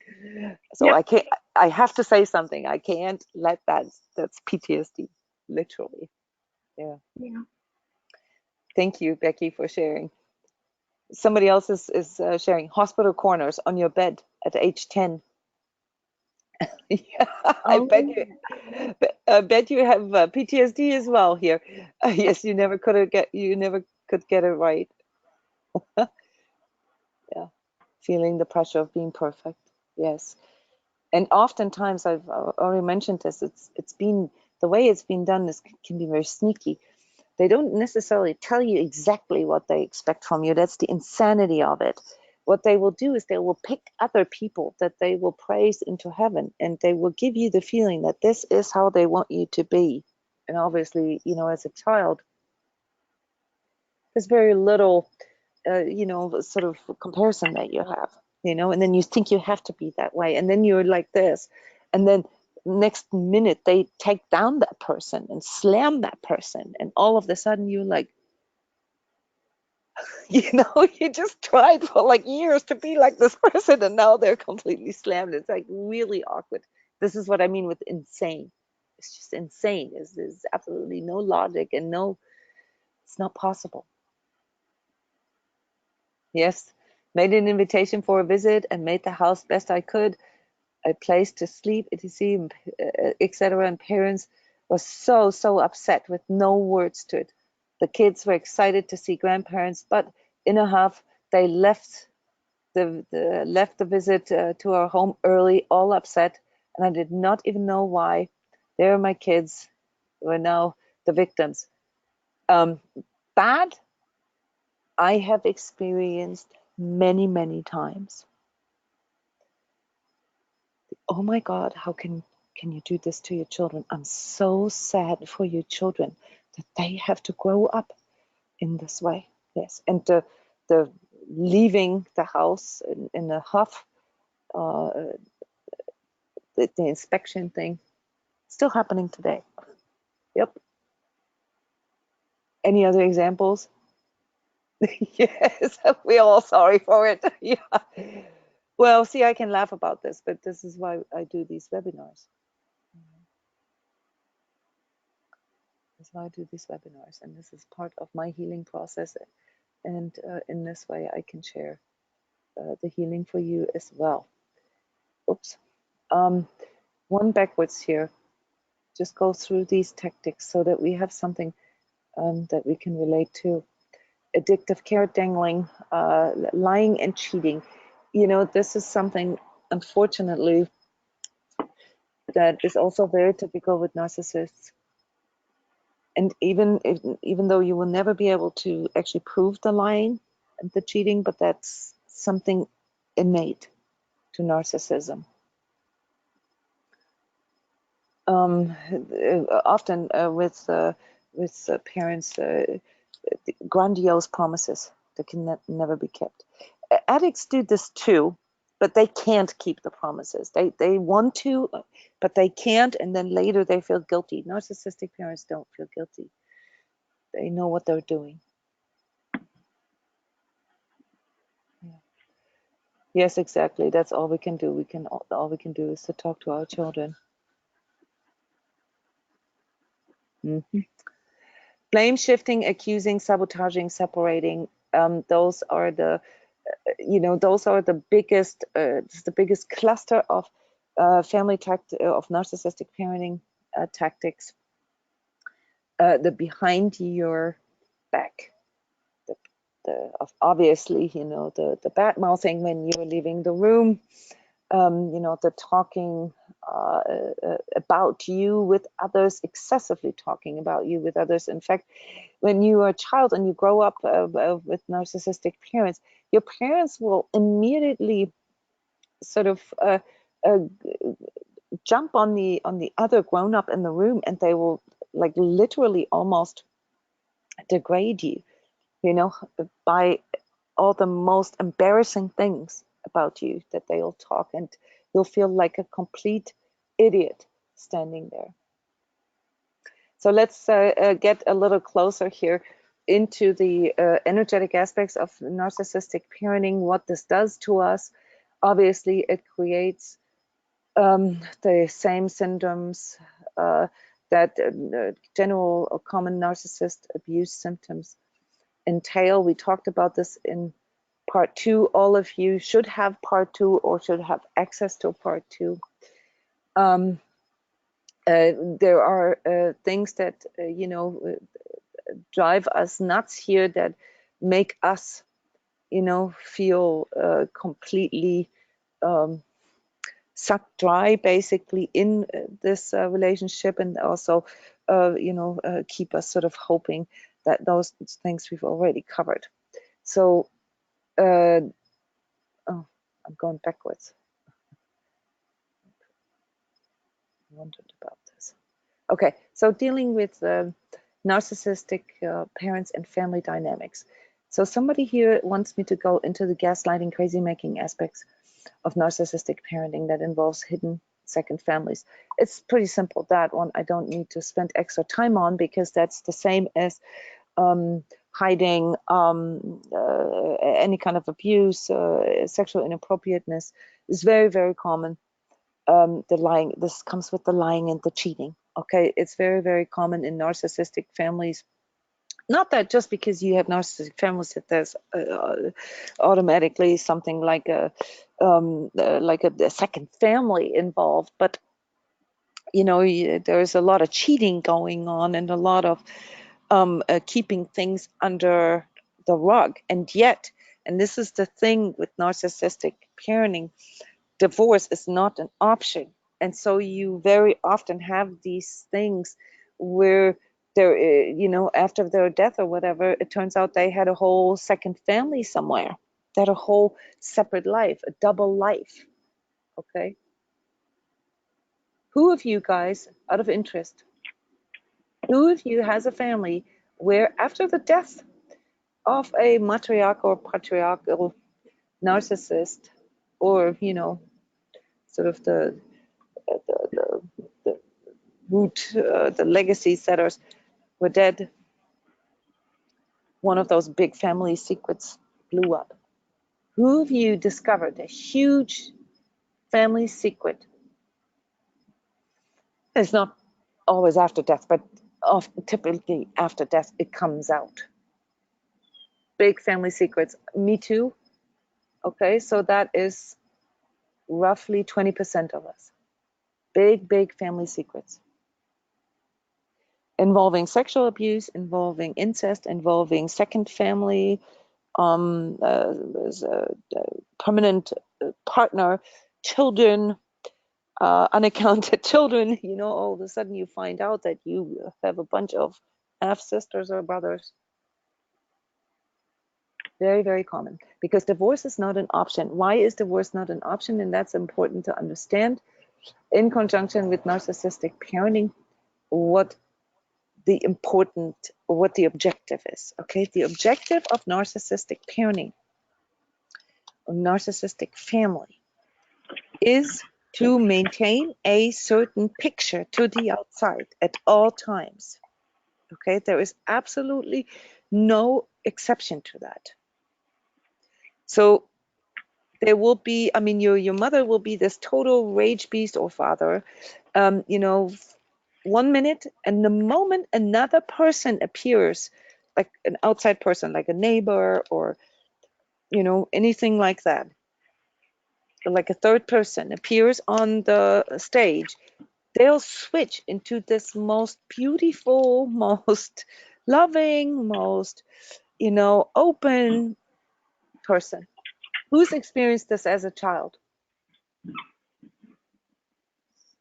So Yep. I can't, I have to say something. I can't let that's PTSD, literally. Yeah. Yeah. Thank you, Becky, for sharing. Somebody else is sharing hospital corners on your bed at age 10. Yeah, Oh, I bet you have PTSD as well here. Yes, you never could get it right. Yeah, feeling the pressure of being perfect. Yes, and oftentimes I've already mentioned this. It's been the way it's been done is can be very sneaky. They don't necessarily tell you exactly what they expect from you. That's the insanity of it. What they will do is they will pick other people that they will praise into heaven, and they will give you the feeling that this is how they want you to be. And obviously, as a child, there's very little, sort of comparison that you have, and then you think you have to be that way, and then you're like this, and then next minute they take down that person and slam that person, and all of a sudden you're like, you just tried for like years to be like this person, and now they're completely slammed. It's like really awkward. This is what I mean with insane. It's just insane. There's absolutely no logic and it's not possible. Yes, made an invitation for a visit and made the house best I could. A place to sleep, etc., etc. And parents were so upset with no words to it. The kids were excited to see grandparents, but in a huff, they left the visit to our home early, all upset, and I did not even know why. There, my kids were now the victims. Bad, I have experienced many times. Oh my God, how can you do this to your children? I'm so sad for your children that they have to grow up in this way. Yes, and the leaving the house in a huff, uh, the inspection thing, still happening today. Yep. Any other examples? Yes, we're all sorry for it. Yeah. Well, see, I can laugh about this, but this is why I do these webinars. That's why I do these webinars, and this is part of my healing process. And in this way, I can share the healing for you as well. Oops. One backwards here. Just go through these tactics so that we have something that we can relate to. Addictive carrot dangling, lying and cheating. This is something, unfortunately, that is also very typical with narcissists. And even though you will never be able to actually prove the lying and the cheating, but that's something innate to narcissism. Often with parents, grandiose promises that can never be kept. Addicts do this too, but they can't keep the promises. They want to, but they can't, and then later they feel guilty. Narcissistic parents don't feel guilty. They know what they're doing. Yeah. Yes, exactly. That's all we can do. All we can do is to talk to our children. Mm-hmm. Blame shifting, accusing, sabotaging, separating. Those are the, those are the biggest, it's the biggest cluster of family of narcissistic parenting tactics. The behind your back, obviously, the bad mouthing when you're leaving the room, the talking about you with others, excessively talking about you with others. In fact, when you are a child and you grow up with narcissistic parents, your parents will immediately sort of jump on the other grown up in the room, and they will like literally almost degrade you, by all the most embarrassing things about you that they'll talk, and you'll feel like a complete idiot standing there. So let's get a little closer here into the energetic aspects of narcissistic parenting, what this does to us. Obviously, it creates the same symptoms that general or common narcissist abuse symptoms entail. We talked about this in part 2. All of you should have part 2 or should have access to part 2. There are things that drive us nuts here, that make us feel completely sucked dry basically in this relationship, and also keep us sort of hoping that those things we've already covered. So oh, I'm going backwards. I wondered about this. Okay, so dealing with narcissistic parents and family dynamics. So somebody here wants me to go into the gaslighting, crazy making aspects of narcissistic parenting that involves hidden second families. It's pretty simple, that one I don't need to spend extra time on, because that's the same as hiding any kind of abuse, sexual inappropriateness is very, very common. The lying, this comes with the lying and the cheating. Okay, it's very, very common in narcissistic families. Not that just because you have narcissistic families that there's automatically something like a second family involved, but there's a lot of cheating going on, and a lot of keeping things under the rug. And yet, and this is the thing with narcissistic parenting, divorce is not an option. And so you very often have these things where they're, after their death or whatever, it turns out they had a whole second family somewhere. They had a whole separate life, a double life. Okay. Who of you guys, out of interest, who of you has a family where after the death of a matriarch or patriarchal narcissist, or, sort of the root, the legacy setters were dead, one of those big family secrets blew up? Who of you discovered a huge family secret? It's not always after death, but typically after death it comes out. Big family secrets. Me too. Okay, so that is roughly 20% of us. Big family secrets. Involving sexual abuse, involving incest, involving second family, permanent partner, children, unaccounted children. All of a sudden you find out that you have a bunch of half sisters or brothers. Very, very common, because divorce is not an option. Why is divorce not an option? And that's important to understand in conjunction with narcissistic parenting, what the objective is. Okay, the objective of narcissistic parenting, or narcissistic family, is to maintain a certain picture to the outside at all times. Okay, there is absolutely no exception to that. So there will be, your mother will be this total rage beast, or father, 1 minute, and the moment another person appears, like an outside person, like a neighbor or, you know, anything like that, like a third person appears on the stage, they'll switch into this most beautiful, most loving, most, you know, open person. Who's experienced this as a child?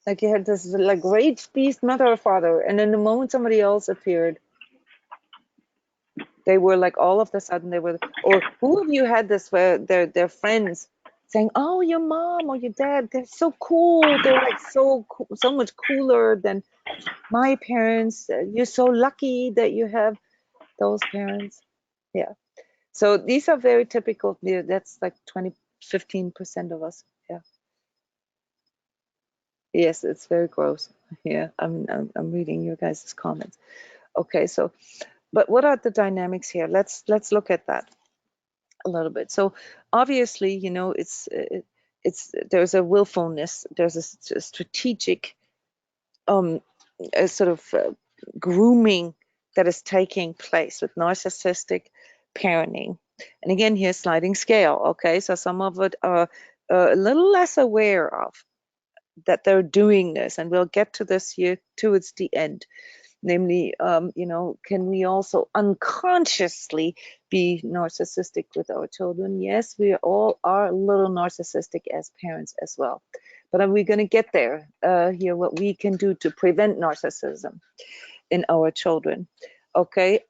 Like you had this like great beast mother or father, and then the moment somebody else appeared, they were like all of a sudden they were. Or who of you had this where their friends saying, "Oh, your mom or your dad, they're so cool. They're like so so much cooler than my parents. You're so lucky that you have those parents." Yeah. So these are very typical. Yeah, that's like 15% of us. Yeah. Yes, it's very gross. Yeah, I'm reading your guys' comments. Okay, so but what are the dynamics here? Let's look at that a little bit. So obviously, you know, it's there's a willfulness, there's a strategic a sort of grooming that is taking place with narcissistic parenting. And again, here's sliding scale. Okay, so some of it are a little less aware of that they're doing this, and we'll get to this here towards the end. Namely, you know, can we also unconsciously be narcissistic with our children? Yes, we all are a little narcissistic as parents as well. But are we going to get there here? What we can do to prevent narcissism in our children? Okay.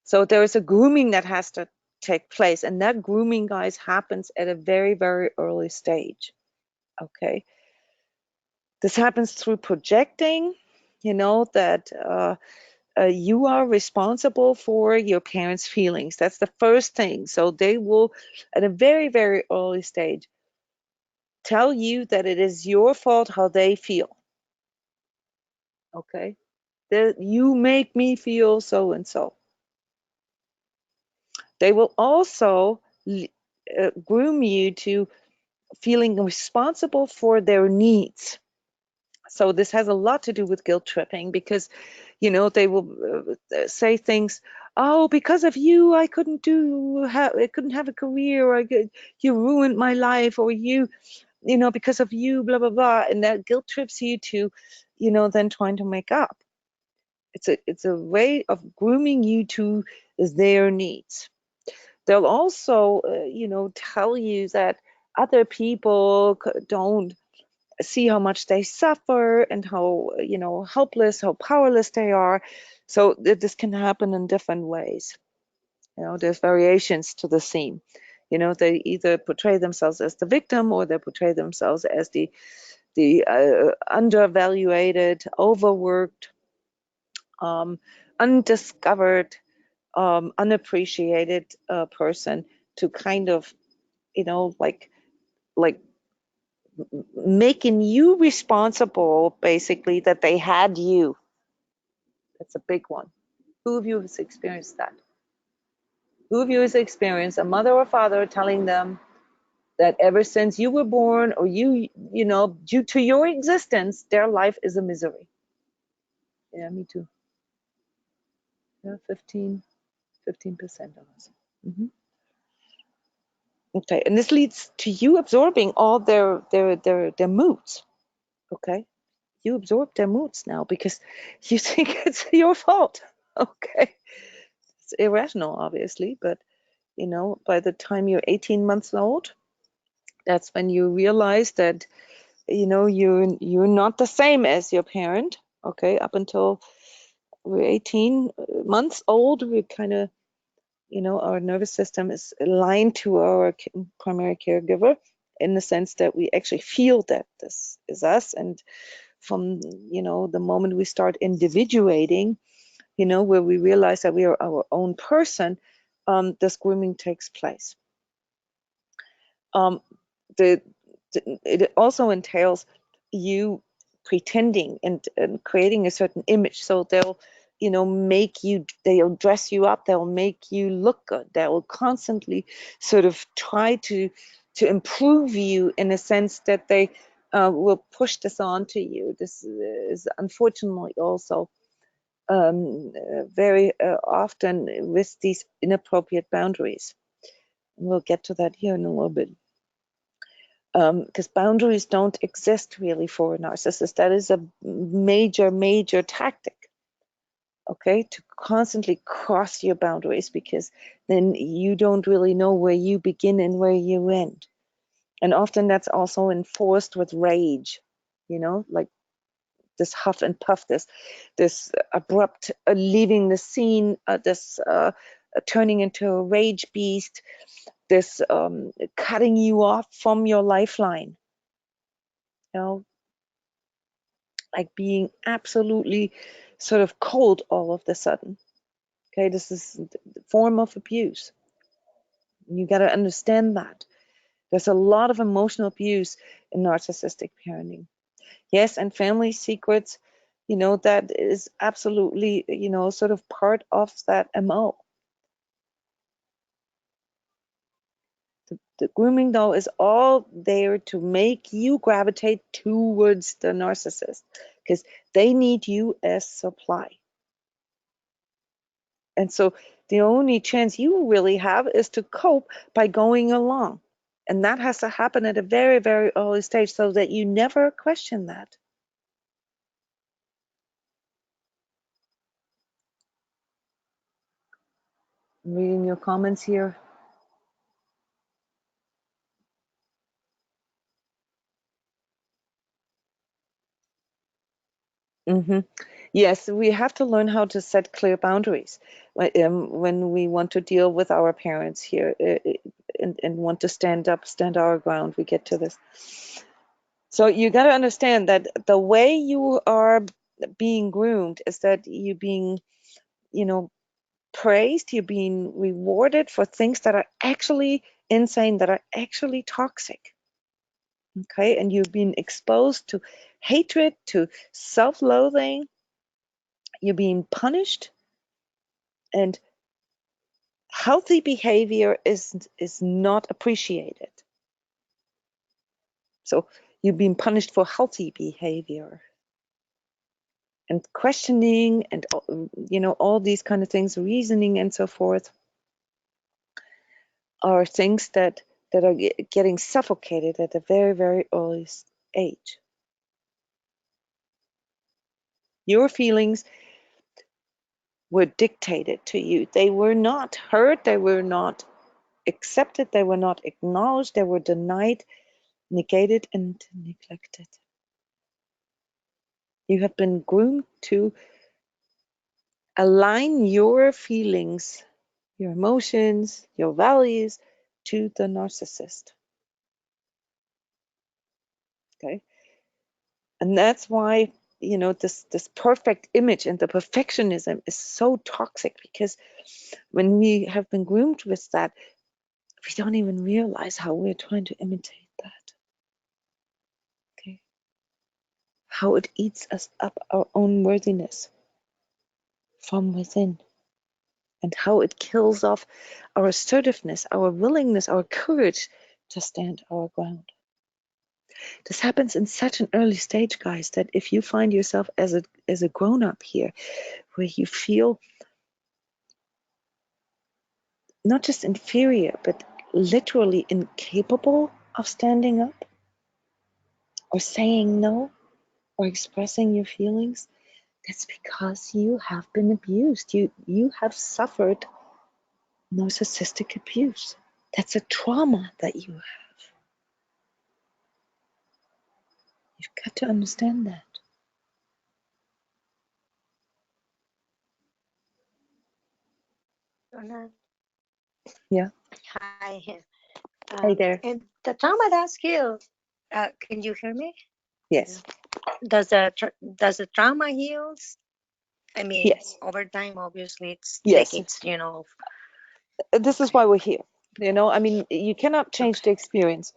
So there is a grooming that has to take place, and that grooming, guys, happens at a very, very early stage. Okay. This happens through projecting, you know, that you are responsible for your parents' feelings. That's the first thing. So they will, at a very, very early stage, tell you that it is your fault how they feel. Okay? That you make me feel so and so. They will also groom you to feeling responsible for their needs. So this has a lot to do with guilt tripping, because, you know, they will say things, "Oh, because of you, I couldn't I couldn't have a career. You ruined my life, or you know, because of you, blah blah blah," and that guilt trips you to, you know, then trying to make up. It's a way of grooming you to their needs. They'll also, you know, tell you that other people don't see how much they suffer and how, you know, helpless, how powerless they are. So this can happen in different ways. You know, there's variations to the theme. You know, they either portray themselves as the victim, or they portray themselves as the undervaluated, overworked, undiscovered, unappreciated person, to kind of, you know, like making you responsible, basically, that they had you. That's a big one. Who of you has experienced that? Who of you has experienced a mother or father telling them that ever since you were born, or you know, due to your existence, their life is a misery? Yeah, me too. Yeah, 15% of us. Okay, and this leads to you absorbing all their moods. Okay, you absorb their moods now because you think it's your fault. Okay, it's irrational, obviously, but you know, by the time you're 18 months old, that's when you realize that, you know, you're not the same as your parent. Okay, up until we're 18 months old, we kind of, you know, our nervous system is aligned to our primary caregiver, in the sense that we actually feel that this is us. And from, you know, the moment we start individuating, you know, where we realize that we are our own person, this grooming takes place. It also entails you pretending and creating a certain image. So they'll, you know, they'll dress you up, they'll make you look good, they will constantly sort of try to improve you, in a sense that they will push this on to you. This is unfortunately also very often with these inappropriate boundaries. We'll get to that here in a little bit. Because boundaries don't exist really for a narcissist. That is a major, major tactic. Okay, to constantly cross your boundaries, because then you don't really know where you begin and where you end. And often that's also enforced with rage, like this huff and puff, this abrupt leaving the scene, this turning into a rage beast, this cutting you off from your lifeline, like being absolutely sort of cold all of the sudden. Okay, this is the form of abuse. You got to understand that. There's a lot of emotional abuse in narcissistic parenting. Yes, and family secrets, that is absolutely, sort of part of that MO. The grooming, though, is all there to make you gravitate towards the narcissist, because they need you as supply. And so the only chance you really have is to cope by going along. And that has to happen at a very, very early stage so that you never question that. I'm reading your comments here. Yes, we have to learn how to set clear boundaries when we want to deal with our parents here and want to stand our ground. We get to this. So you got to understand that the way you are being groomed is that you're being, praised, you're being rewarded for things that are actually insane, that are actually toxic. Okay, and you've been exposed to hatred, to self-loathing. You're being punished, and healthy behavior is not appreciated. So you're being punished for healthy behavior. And questioning and, all these kind of things, reasoning and so forth, are things that are getting suffocated at a very, very early age. Your feelings were dictated to you. They were not heard, they were not accepted, they were not acknowledged, they were denied, negated, and neglected. You have been groomed to align your feelings, your emotions, your values to the narcissist. Okay? And that's why, this perfect image and the perfectionism is so toxic, because when we have been groomed with that, we don't even realize how we're trying to imitate that. Okay? How it eats us up, our own worthiness from within, and how it kills off our assertiveness, our willingness, our courage to stand our ground. This happens in such an early stage, guys, that if you find yourself as a grown-up here, where you feel not just inferior, but literally incapable of standing up or saying no or expressing your feelings, that's because you have been abused. You have suffered narcissistic abuse. That's a trauma that you have. You've got to understand that. Jona. Yeah. Hi. Hi there. And the trauma does heal. Can you hear me? Yes. Does the trauma heals? I mean, Yes. over time, obviously, it's Yes. decades, This is why we're here. I mean, you cannot change the experience,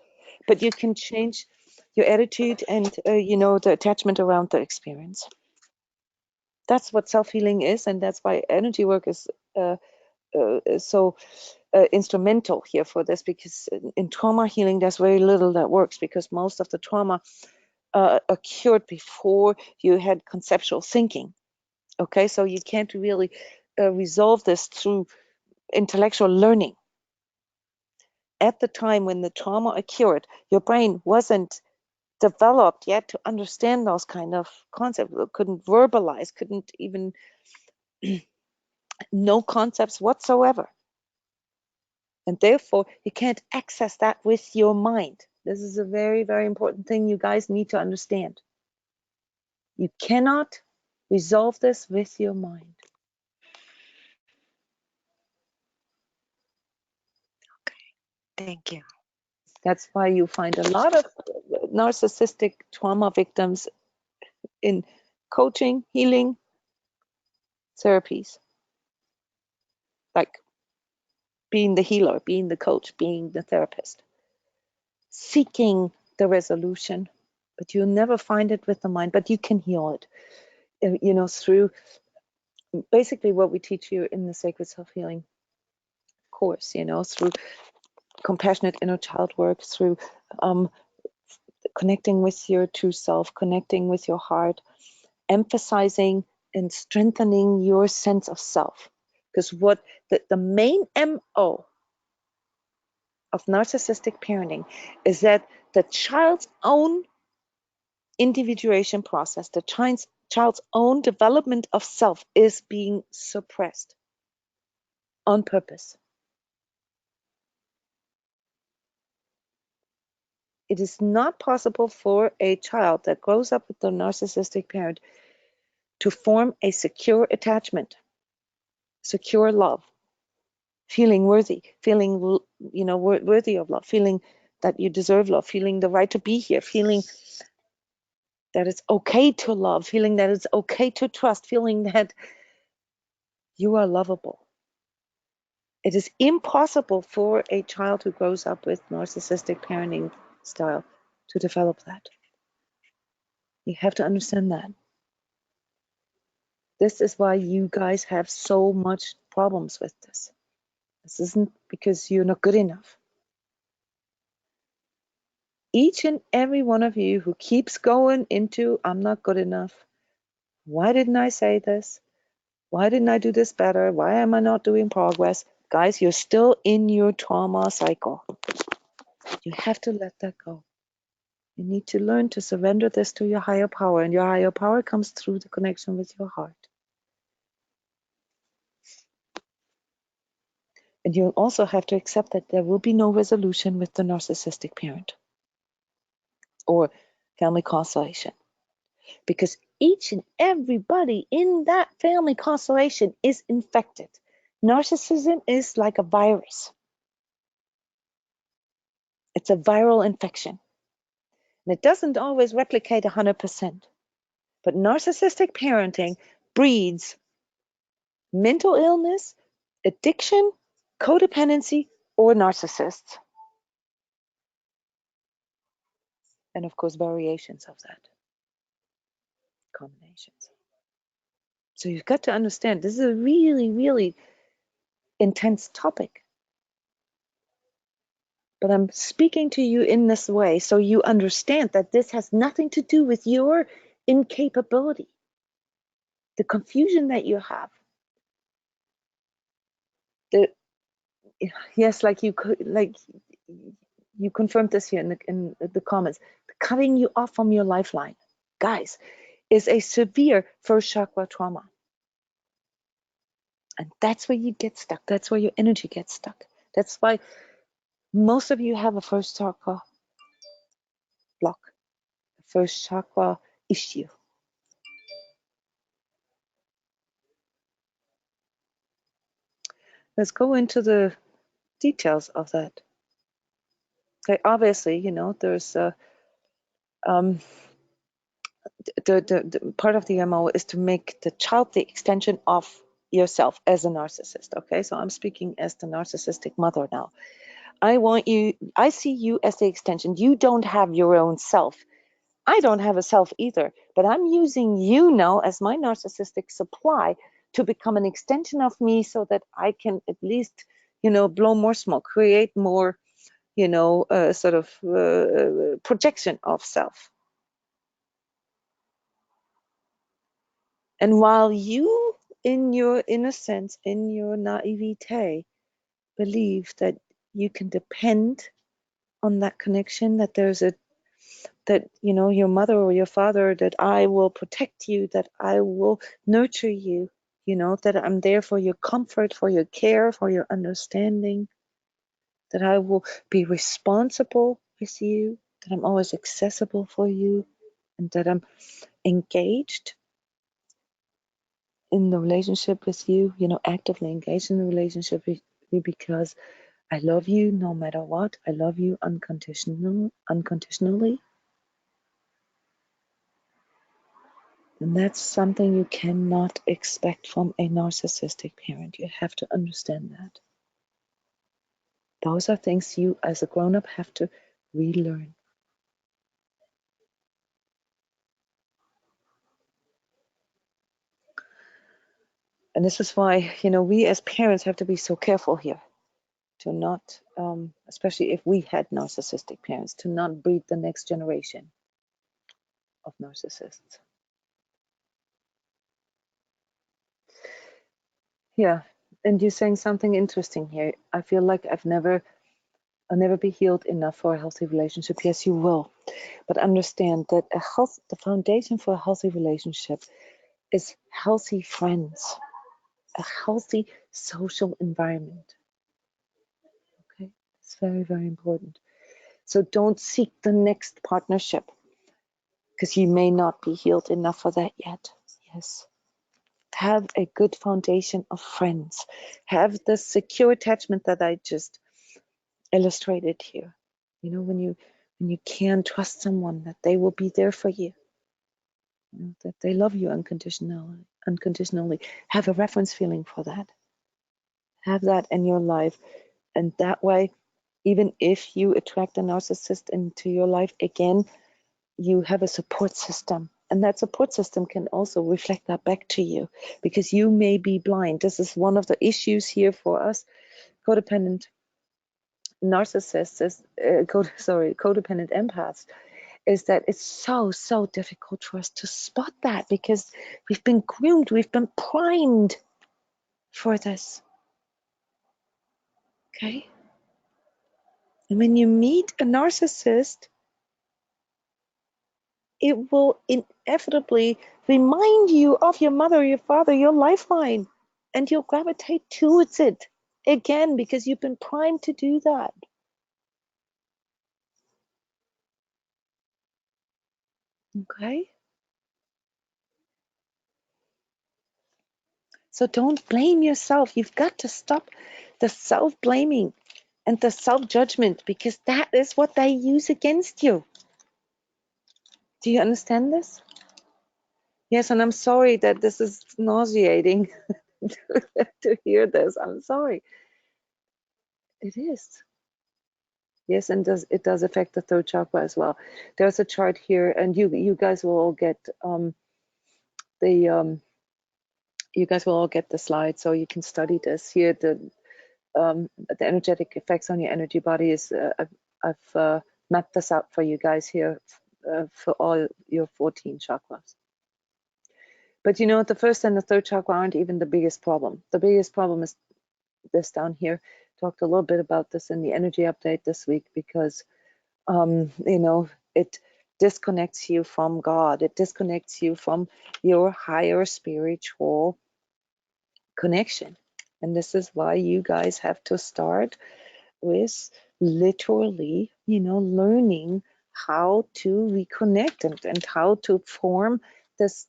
but you can change your attitude and, the attachment around the experience. That's what self-healing is, and that's why energy work is so instrumental here for this, because in trauma healing, there's very little that works, because most of the trauma occurred before you had conceptual thinking. Okay, so you can't really resolve this through intellectual learning. At the time when the trauma occurred, your brain wasn't developed yet to understand those kind of concepts, couldn't verbalize, couldn't even know concepts whatsoever. And therefore, you can't access that with your mind. This is a very, very important thing you guys need to understand. You cannot resolve this with your mind. Thank you. That's why you find a lot of narcissistic trauma victims in coaching, healing, therapies. Like being the healer, being the coach, being the therapist. Seeking the resolution, but you'll never find it with the mind, but you can heal it, you know, through basically what we teach you in the Sacred Self-Healing course, you know, through compassionate inner child work, through connecting with your true self, connecting with your heart, emphasizing and strengthening your sense of self. Because what the main MO of narcissistic parenting is that the child's own individuation process, the child's own development of self is being suppressed on purpose. It is not possible for a child that grows up with a narcissistic parent to form a secure attachment, secure love, feeling worthy, feeling, you know, worthy of love, feeling that you deserve love, feeling the right to be here, feeling that it's okay to love, feeling that it's okay to trust, feeling that you are lovable. It is impossible for a child who grows up with narcissistic parenting style to develop that. You have to understand that. This is why you guys have so much problems with this. This isn't because you're not good enough. Each and every one of you who keeps going into, I'm not good enough. Why didn't I say this? Why didn't I do this better? Why am I not doing progress? Guys, you're still in your trauma cycle. You have to let that go. You need to learn to surrender this to your higher power, and your higher power comes through the connection with your heart. And you also have to accept that there will be no resolution with the narcissistic parent or family constellation, because each and everybody in that family constellation is infected. Narcissism is like a virus. It's a viral infection. And it doesn't always replicate 100%. But narcissistic parenting breeds mental illness, addiction, codependency, or narcissists. And of course, variations of that, combinations. So you've got to understand, this is a really, really intense topic. But I'm speaking to you in this way so you understand that this has nothing to do with your incapability. The confusion that you have. Yes, like you could, like you confirmed this here in the comments. Cutting you off from your lifeline, guys, is a severe first chakra trauma. And that's where you get stuck. That's where your energy gets stuck. That's why most of you have a first chakra block, a first chakra issue. Let's go into the details of that. Okay, obviously, you know, there's the part of the MO is to make the child the extension of yourself as a narcissist. Okay, so I'm speaking as the narcissistic mother now. I see you as the extension. You don't have your own self. I don't have a self either, but I'm using you now as my narcissistic supply to become an extension of me so that I can at least, you know, blow more smoke, create more, you know, sort of projection of self. And while you, in your innocence, in your naivete, believe that you can depend on that connection, that that your mother or your father, that I will protect you, that I will nurture you, that I'm there for your comfort, for your care, for your understanding, that I will be responsible with you, that I'm always accessible for you, and that I'm engaged in the relationship with you, actively engaged in the relationship with you because I love you no matter what. I love you unconditionally. And that's something you cannot expect from a narcissistic parent. You have to understand that. Those are things you, as a grown-up, have to relearn. And this is why, we as parents have to be so careful here to not, especially if we had narcissistic parents, to not breed the next generation of narcissists. Yeah, and you're saying something interesting here. I feel like I'll never be healed enough for a healthy relationship. Yes, you will. But understand that the foundation for a healthy relationship is healthy friends, a healthy social environment. Okay, it's very, very important. So don't seek the next partnership because you may not be healed enough for that yet. Yes. Have a good foundation of friends. Have the secure attachment that I just illustrated here. When you can trust someone that they will be there for you, that they love you unconditionally. Have a reference feeling for that. Have that in your life, and that way, even if you attract a narcissist into your life again, you have a support system, and that support system can also reflect that back to you, because you may be blind. This is one of the issues here for us codependent narcissists, codependent empaths, is that it's so difficult for us to spot that because we've been groomed, we've been primed for this. Okay? And when you meet a narcissist, it will inevitably remind you of your mother, your father, your lifeline, and you'll gravitate towards it again because you've been primed to do that. Okay? So don't blame yourself. You've got to stop the self-blaming and the self-judgment, because that is what they use against you. Do you understand this? Yes, and I'm sorry that this is nauseating to hear this. I'm sorry. It is. Yes, and it does affect the third chakra as well. There's a chart here, and you guys will all get the slide, so you can study this here. The energetic effects on your energy body is I've mapped this out for you guys here for all your 14 chakras. But the first and the third chakra aren't even the biggest problem. The biggest problem is this down here. Talked a little bit about this in the energy update this week, because it disconnects you from God. It disconnects you from your higher spiritual connection. And this is why you guys have to start with literally, learning how to reconnect and how to form this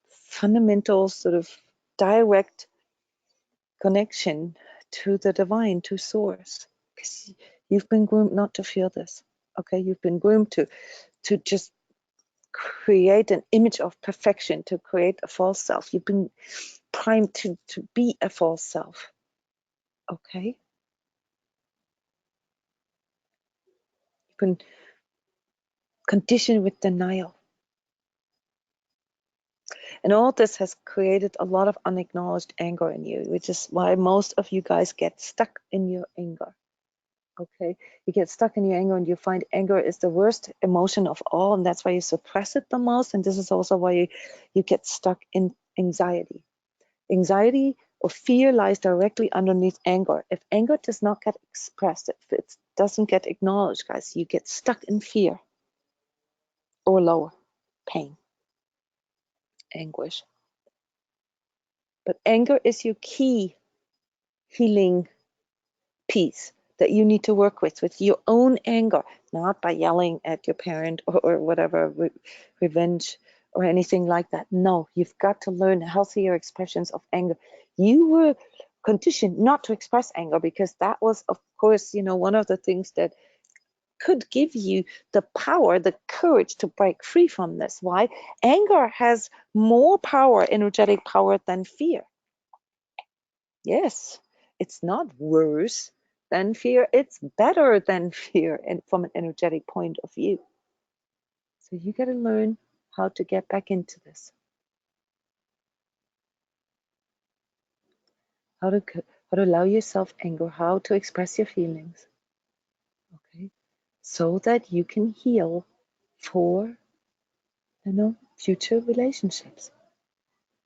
fundamental sort of direct connection to the divine, to source. Because you've been groomed not to feel this. Okay, you've been groomed to just create an image of perfection, to create a false self. You've been primed to be a false self. Okay? You've been conditioned with denial. And all this has created a lot of unacknowledged anger in you, which is why most of you guys get stuck in your anger. Okay, you get stuck in your anger, and you find anger is the worst emotion of all, and that's why you suppress it the most. And this is also why you get stuck in anxiety. Anxiety or fear lies directly underneath anger. If anger does not get expressed, if it doesn't get acknowledged, guys, you get stuck in fear or lower pain, anguish. But anger is your key healing piece that you need to work with your own anger, not by yelling at your parent or whatever, revenge or anything like that. No, you've got to learn healthier expressions of anger. You were conditioned not to express anger because that was, of course, one of the things that could give you the power, the courage to break free from this. Why? Anger has more power, energetic power, than fear. Yes, it's not worse than fear, it's better than fear, and from an energetic point of view. So you got to learn how to get back into this. How to allow yourself anger, how to express your feelings. Okay? So that you can heal for future relationships.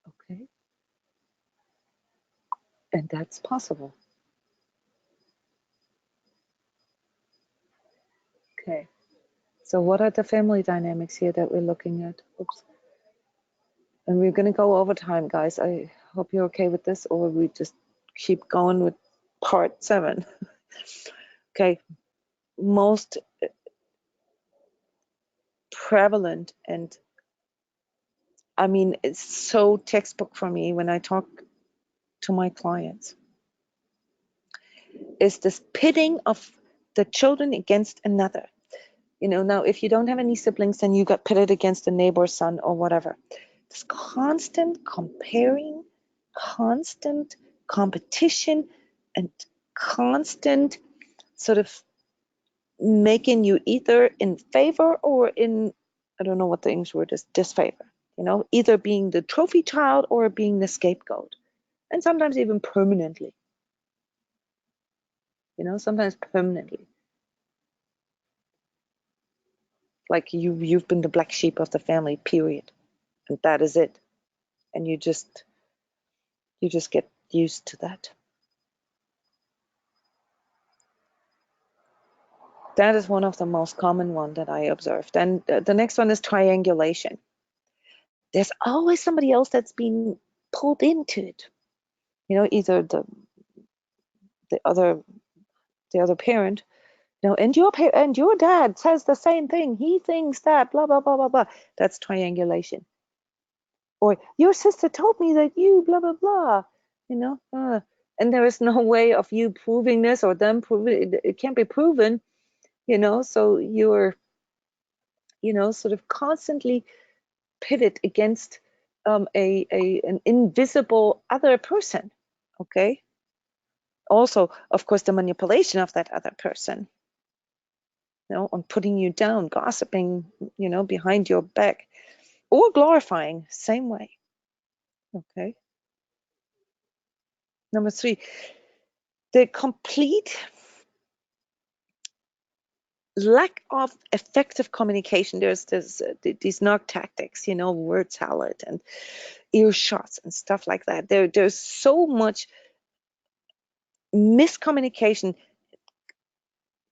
Okay? And that's possible. Okay. So what are the family dynamics here that we're looking at? Oops. And we're going to go over time, guys. I hope you're okay with this, or we just keep going with part 7. Okay. Most prevalent, and I mean, it's so textbook for me when I talk to my clients, is this pitting of the children against another. Now, if you don't have any siblings, then you got pitted against a neighbor's son or whatever. This constant comparing, constant competition, and constant sort of making you either in favor or in, I don't know what the English word is, disfavor. Either being the trophy child or being the scapegoat. And sometimes even permanently. Sometimes permanently. Like you've been the black sheep of the family, period. And that is it. And you just get used to that. That is one of the most common one that I observed. And the next one is triangulation. There's always somebody else that's been pulled into it. Either the other parent, and your dad says the same thing. He thinks that blah blah blah blah blah. That's triangulation. Or your sister told me that you blah blah blah. And there is no way of you proving this or them proving it. It can't be proven. So you're sort of constantly pitted against an invisible other person. Okay. Also, of course, the manipulation of that other person, on putting you down, gossiping, behind your back, or glorifying, same way. Okay. Number 3, the complete lack of effective communication. There's these narc tactics, word salad and earshots and stuff like that. There's so much miscommunication,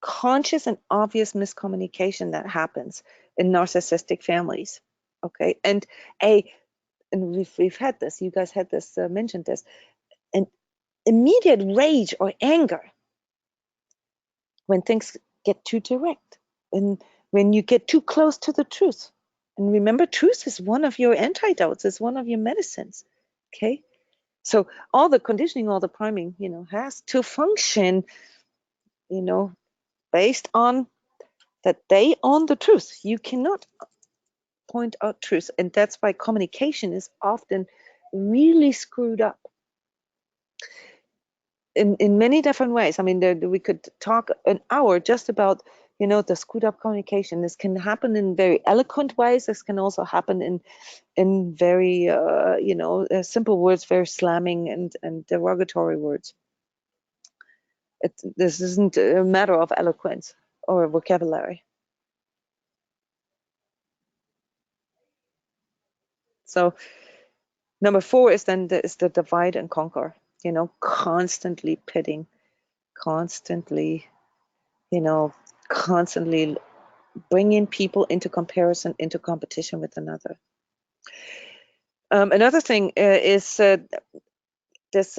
conscious and obvious miscommunication that happens in narcissistic families. Okay, and we've had this. You guys had this mentioned this, an immediate rage or anger when things get too direct, and when you get too close to the truth. And remember, truth is one of your antidotes, it's one of your medicines. Okay, so all the conditioning, all the priming, has to function, based on that they own the truth. You cannot point out truth, and that's why communication is often really screwed up in many different ways. I mean, we could talk an hour just about the screwed up communication. This can happen in very eloquent ways. This can also happen in very simple words, very slamming and derogatory words. This isn't a matter of eloquence or vocabulary. So number 4 is then the divide and conquer, constantly pitting, constantly, constantly bringing people into comparison, into competition with another. Another thing is this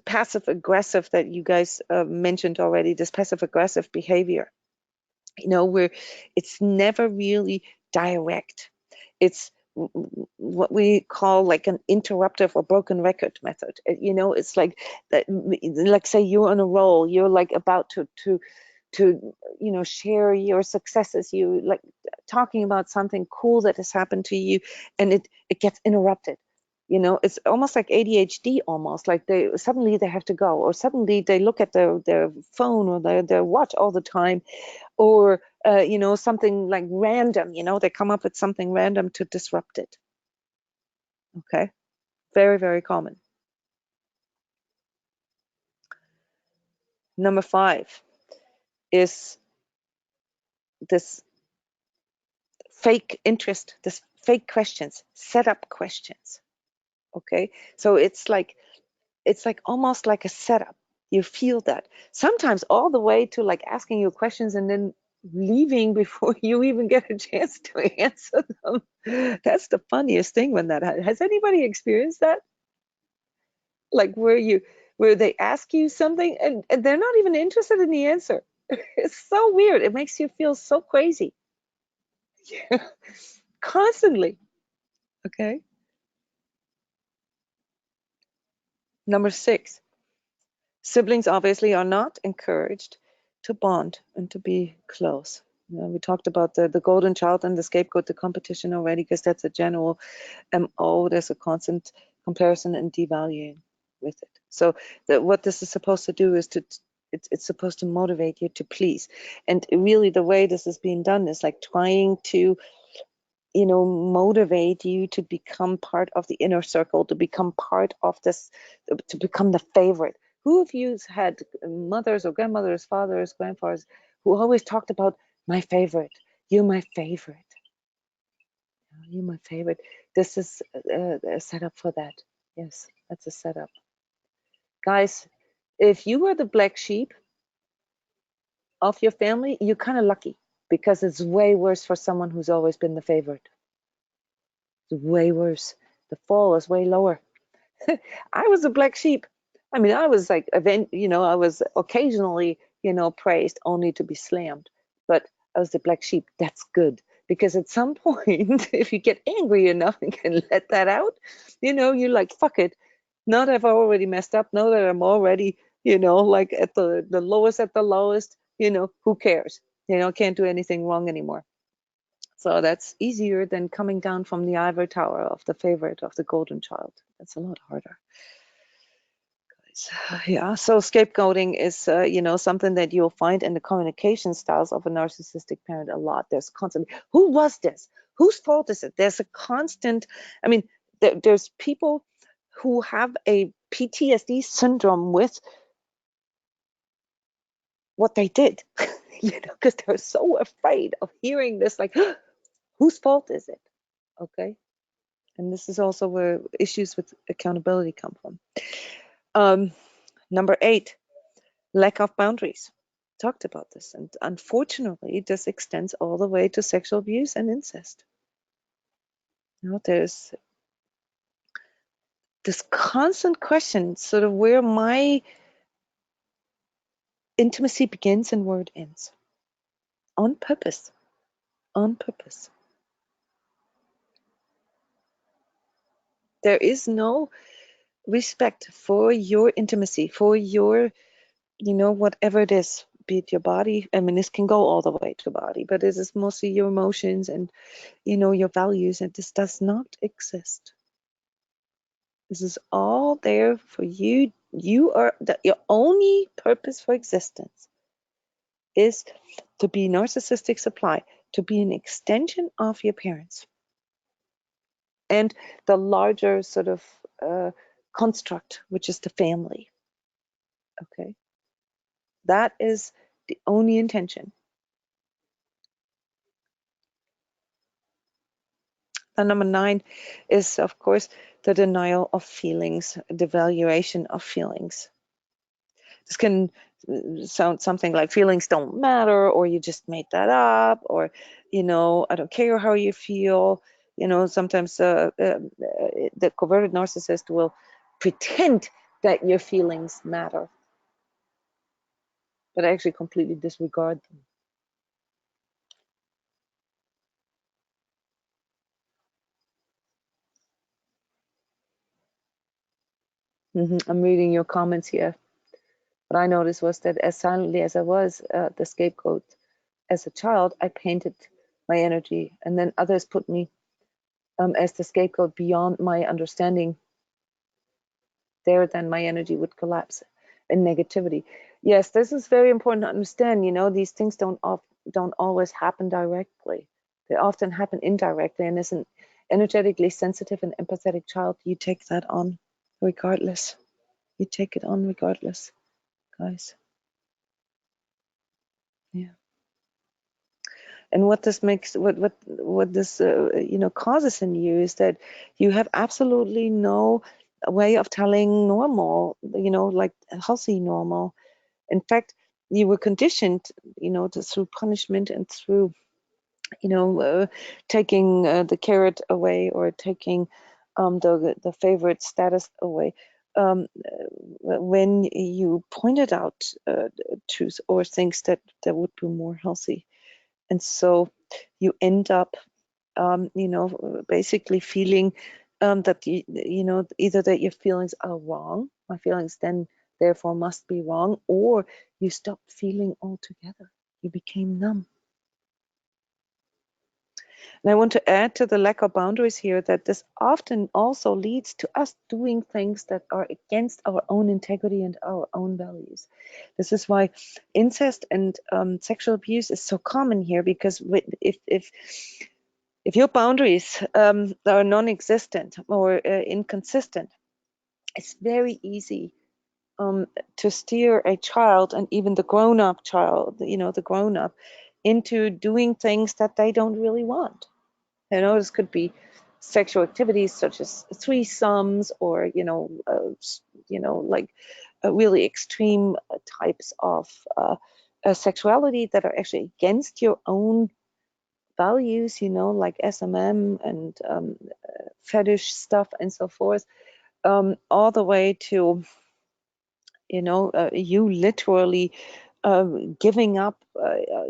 passive aggressive that you guys mentioned already, this passive aggressive behavior, where it's never really direct. It's what we call like an interruptive or broken record method. It's like say you're on a roll, you're like about to share your successes, you like talking about something cool that has happened to you, and it gets interrupted. It's almost like ADHD, almost like they suddenly they have to go, or suddenly they look at their phone or their watch all the time, or something like random, they come up with something random to disrupt it. Okay, very, very common. Number 5 is this fake interest, this fake questions, setup questions. Okay, so it's like almost like a setup. You feel that sometimes all the way to like asking you questions and then leaving before you even get a chance to answer them. That's the funniest thing when that has anybody experienced that? Like where they ask you something and they're not even interested in the answer. It's so weird. It makes you feel so crazy. Constantly. Okay. Number 6, siblings obviously are not encouraged to bond and to be close. We talked about the golden child and the scapegoat, the competition already, because that's a general MO. There's a constant comparison and devaluing with it. So what this is supposed to do is it's supposed to motivate you to please. And really the way this is being done is like trying to motivate you to become part of the inner circle, to become part of this, to become the favorite. Who of you had mothers or grandmothers, fathers, grandfathers who always talked about my favorite? You're my favorite. You're my favorite. This is a setup for that. Yes, that's a setup. Guys, if you were the black sheep of your family, you're kind of lucky, because it's way worse for someone who's always been the favorite. It's way worse. The fall is way lower. I was a black sheep. I mean, I was like, I was occasionally, praised only to be slammed. But I was the black sheep. That's good. Because at some point, if you get angry enough and can let that out, you're like, fuck it. Now that I've already messed up, now that I'm already, like at the lowest, who cares? Can't do anything wrong anymore. So that's easier than coming down from the ivory tower of the favorite of the golden child. That's a lot harder. Yeah, so scapegoating is, something that you'll find in the communication styles of a narcissistic parent a lot. There's constantly, who was this? Whose fault is it? There's a constant, I mean, there's people who have a PTSD syndrome with what they did, because they're so afraid of hearing this, like, whose fault is it? Okay. And this is also where issues with accountability come from. Number 8, lack of boundaries. Talked about this, and unfortunately this extends all the way to sexual abuse and incest. There's this constant question, sort of where my intimacy begins and where it ends, on purpose. There is no respect for your intimacy, for your, whatever it is, be it your body. I mean, this can go all the way to body, but this is mostly your emotions and, your values, and this does not exist. This is all there for you. Your only purpose for existence is to be narcissistic supply, to be an extension of your parents and the larger sort of construct, which is the family. Okay. That is the only intention. And number 9 is, of course, the denial of feelings, the valuation of feelings. This can sound something like feelings don't matter, or you just made that up, or, you know, I don't care how you feel. You know, sometimes the converted narcissist will pretend that your feelings matter, but actually completely disregard them. I'm reading your comments here. What I noticed was that as silently as I was the scapegoat as a child, I painted my energy, and then others put me as the scapegoat beyond my understanding. There, then my energy would collapse in negativity. Yes, this is very important to understand. You know, these things don't always happen directly. They often happen indirectly, and as an energetically sensitive and empathetic child, you take that on regardless. You take it on regardless, guys. Yeah. And what this makes, what this you know, causes in you is that you have absolutely no way of telling normal, you know, like healthy normal. In fact, you were conditioned, you know, through punishment and through, you know, taking the carrot away, or taking the favorite status away. When you pointed out truth or things that would be more healthy. And so you end up, you know, basically feeling that, you know, either that your feelings are wrong, my feelings then therefore must be wrong, or you stopped feeling altogether. You became numb. And I want to add to the lack of boundaries here that this often also leads to us doing things that are against our own integrity and our own values. This is why incest and sexual abuse is so common here, because if your boundaries are non-existent or inconsistent, it's very easy to steer a child, and even the grown-up child, you know, the grown-up, into doing things that they don't really want. You know, this could be sexual activities such as threesomes, or, you know, like really extreme types of sexuality that are actually against your own values, you know, like SMM and fetish stuff and so forth, all the way to, you know, you literally giving up,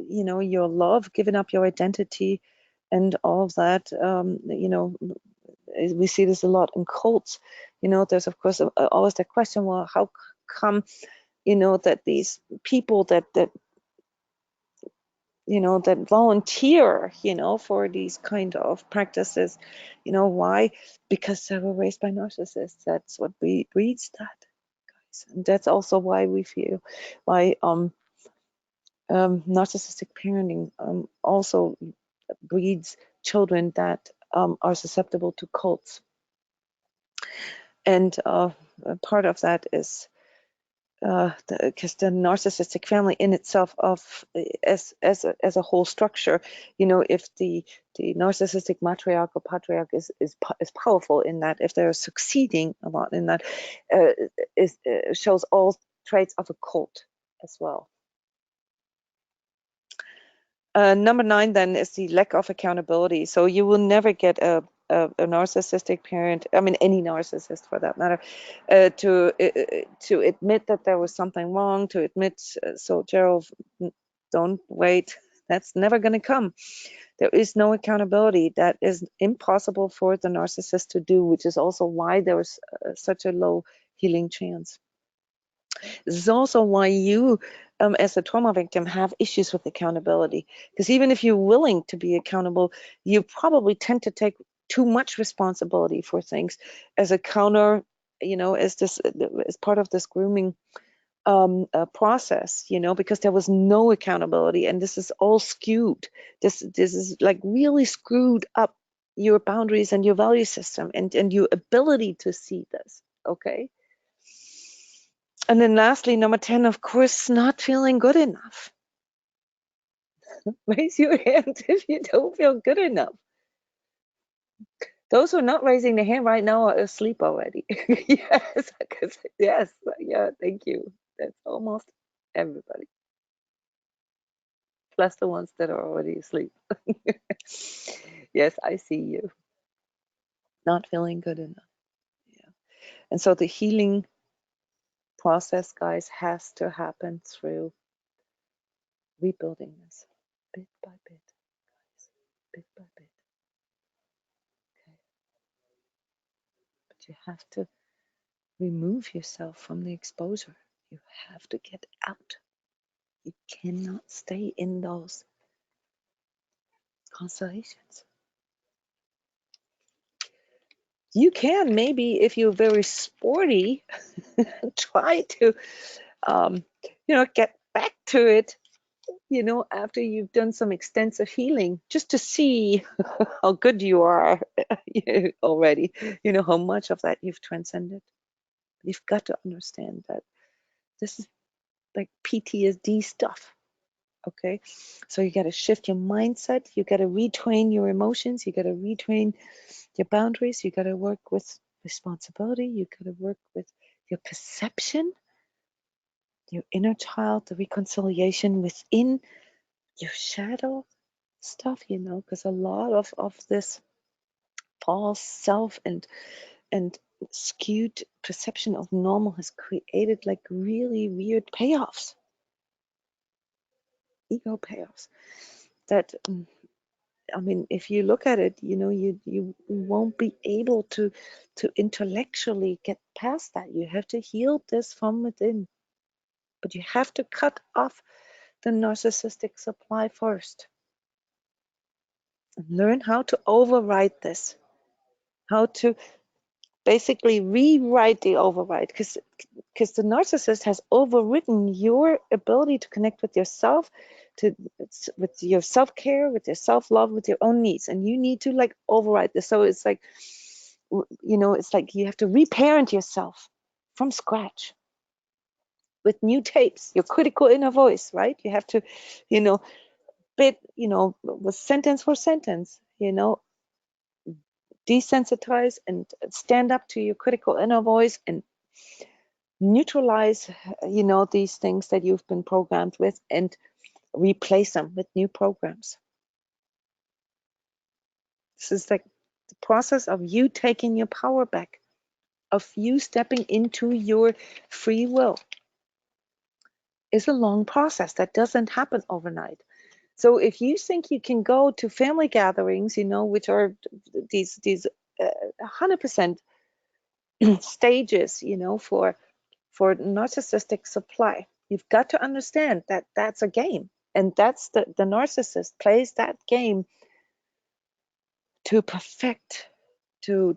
you know, your love, giving up your identity, and all of that. You know, we see this a lot in cults. You know, there's of course always the question, well, how come, you know, that these people that you know, that volunteer, you know, for these kind of practices, you know, why? Because they were raised by narcissists. That's what breeds that, guys. And that's also why we feel why narcissistic parenting also breeds children that are susceptible to cults. And part of that is because the narcissistic family in itself as a whole structure, you know, if the narcissistic matriarch or patriarch is powerful in that, if they're succeeding a lot in that, shows all traits of a cult as well. Number 9 then is the lack of accountability. So you will never get a narcissistic parent, I mean any narcissist for that matter, to admit that there was something wrong, to admit, so Gerald, don't wait, that's never going to come. There is no accountability. That is impossible for the narcissist to do, which is also why there is such a low healing chance. This is also why you, as a trauma victim, have issues with accountability. Because even if you're willing to be accountable, you probably tend to take too much responsibility for things as a counter, you know, as part of this grooming process, you know, because there was no accountability, and this is all skewed. This is like really screwed up your boundaries and your value system and your ability to see this. Okay. And then lastly, number 10, of course, not feeling good enough. Raise your hand if you don't feel good enough. Those who are not raising their hand right now are asleep already. Yes, yes, yeah, thank you. That's almost everybody, plus the ones that are already asleep. Yes, I see you. Not feeling good enough. Yeah. And so the healing process, guys, has to happen through rebuilding this bit by bit, guys, bit by bit. Okay. But you have to remove yourself from the exposure. You have to get out. You cannot stay in those constellations. You can maybe, if you're very sporty, try to, get back to it, after you've done some extensive healing, just to see how good you are already, how much of that you've transcended. You've got to understand that this is like PTSD stuff. Okay, so you got to shift your mindset, you got to retrain your emotions, you got to retrain your boundaries, you got to work with responsibility, you got to work with your perception, your inner child, the reconciliation within your shadow stuff, because a lot of this false self and skewed perception of normal has created like really weird payoffs, ego payoffs that if you look at it, you won't be able to intellectually get past that. You have to heal this from within, but you have to cut off the narcissistic supply first and learn how to override this, how to basically rewrite the override, because the narcissist has overwritten your ability to connect with yourself, with your self-care, with your self-love, with your own needs, and you need to like override this. So it's like, it's like you have to reparent yourself from scratch with new tapes, your critical inner voice, right? You have to, with sentence for sentence, desensitize and stand up to your critical inner voice and neutralize, these things that you've been programmed with and replace them with new programs. This is like the process of you taking your power back, of you stepping into your free will. Is a long process that doesn't happen overnight. So if you think you can go to family gatherings, which are these 100% stages, for narcissistic supply, you've got to understand that that's a game, and that's the narcissist plays that game to perfect, to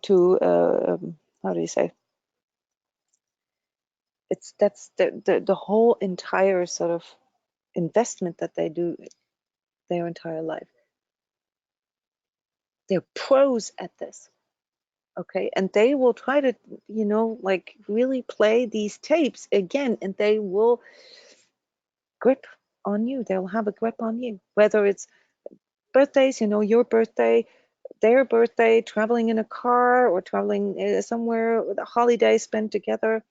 how do you say? That's the whole entire sort of investment that they do their entire life. They're pros at this. Okay, and they will try to, like really play these tapes again, and they will grip on you. They'll have a grip on you, whether it's birthdays, your birthday, their birthday, traveling in a car, or traveling somewhere with a holiday spent together.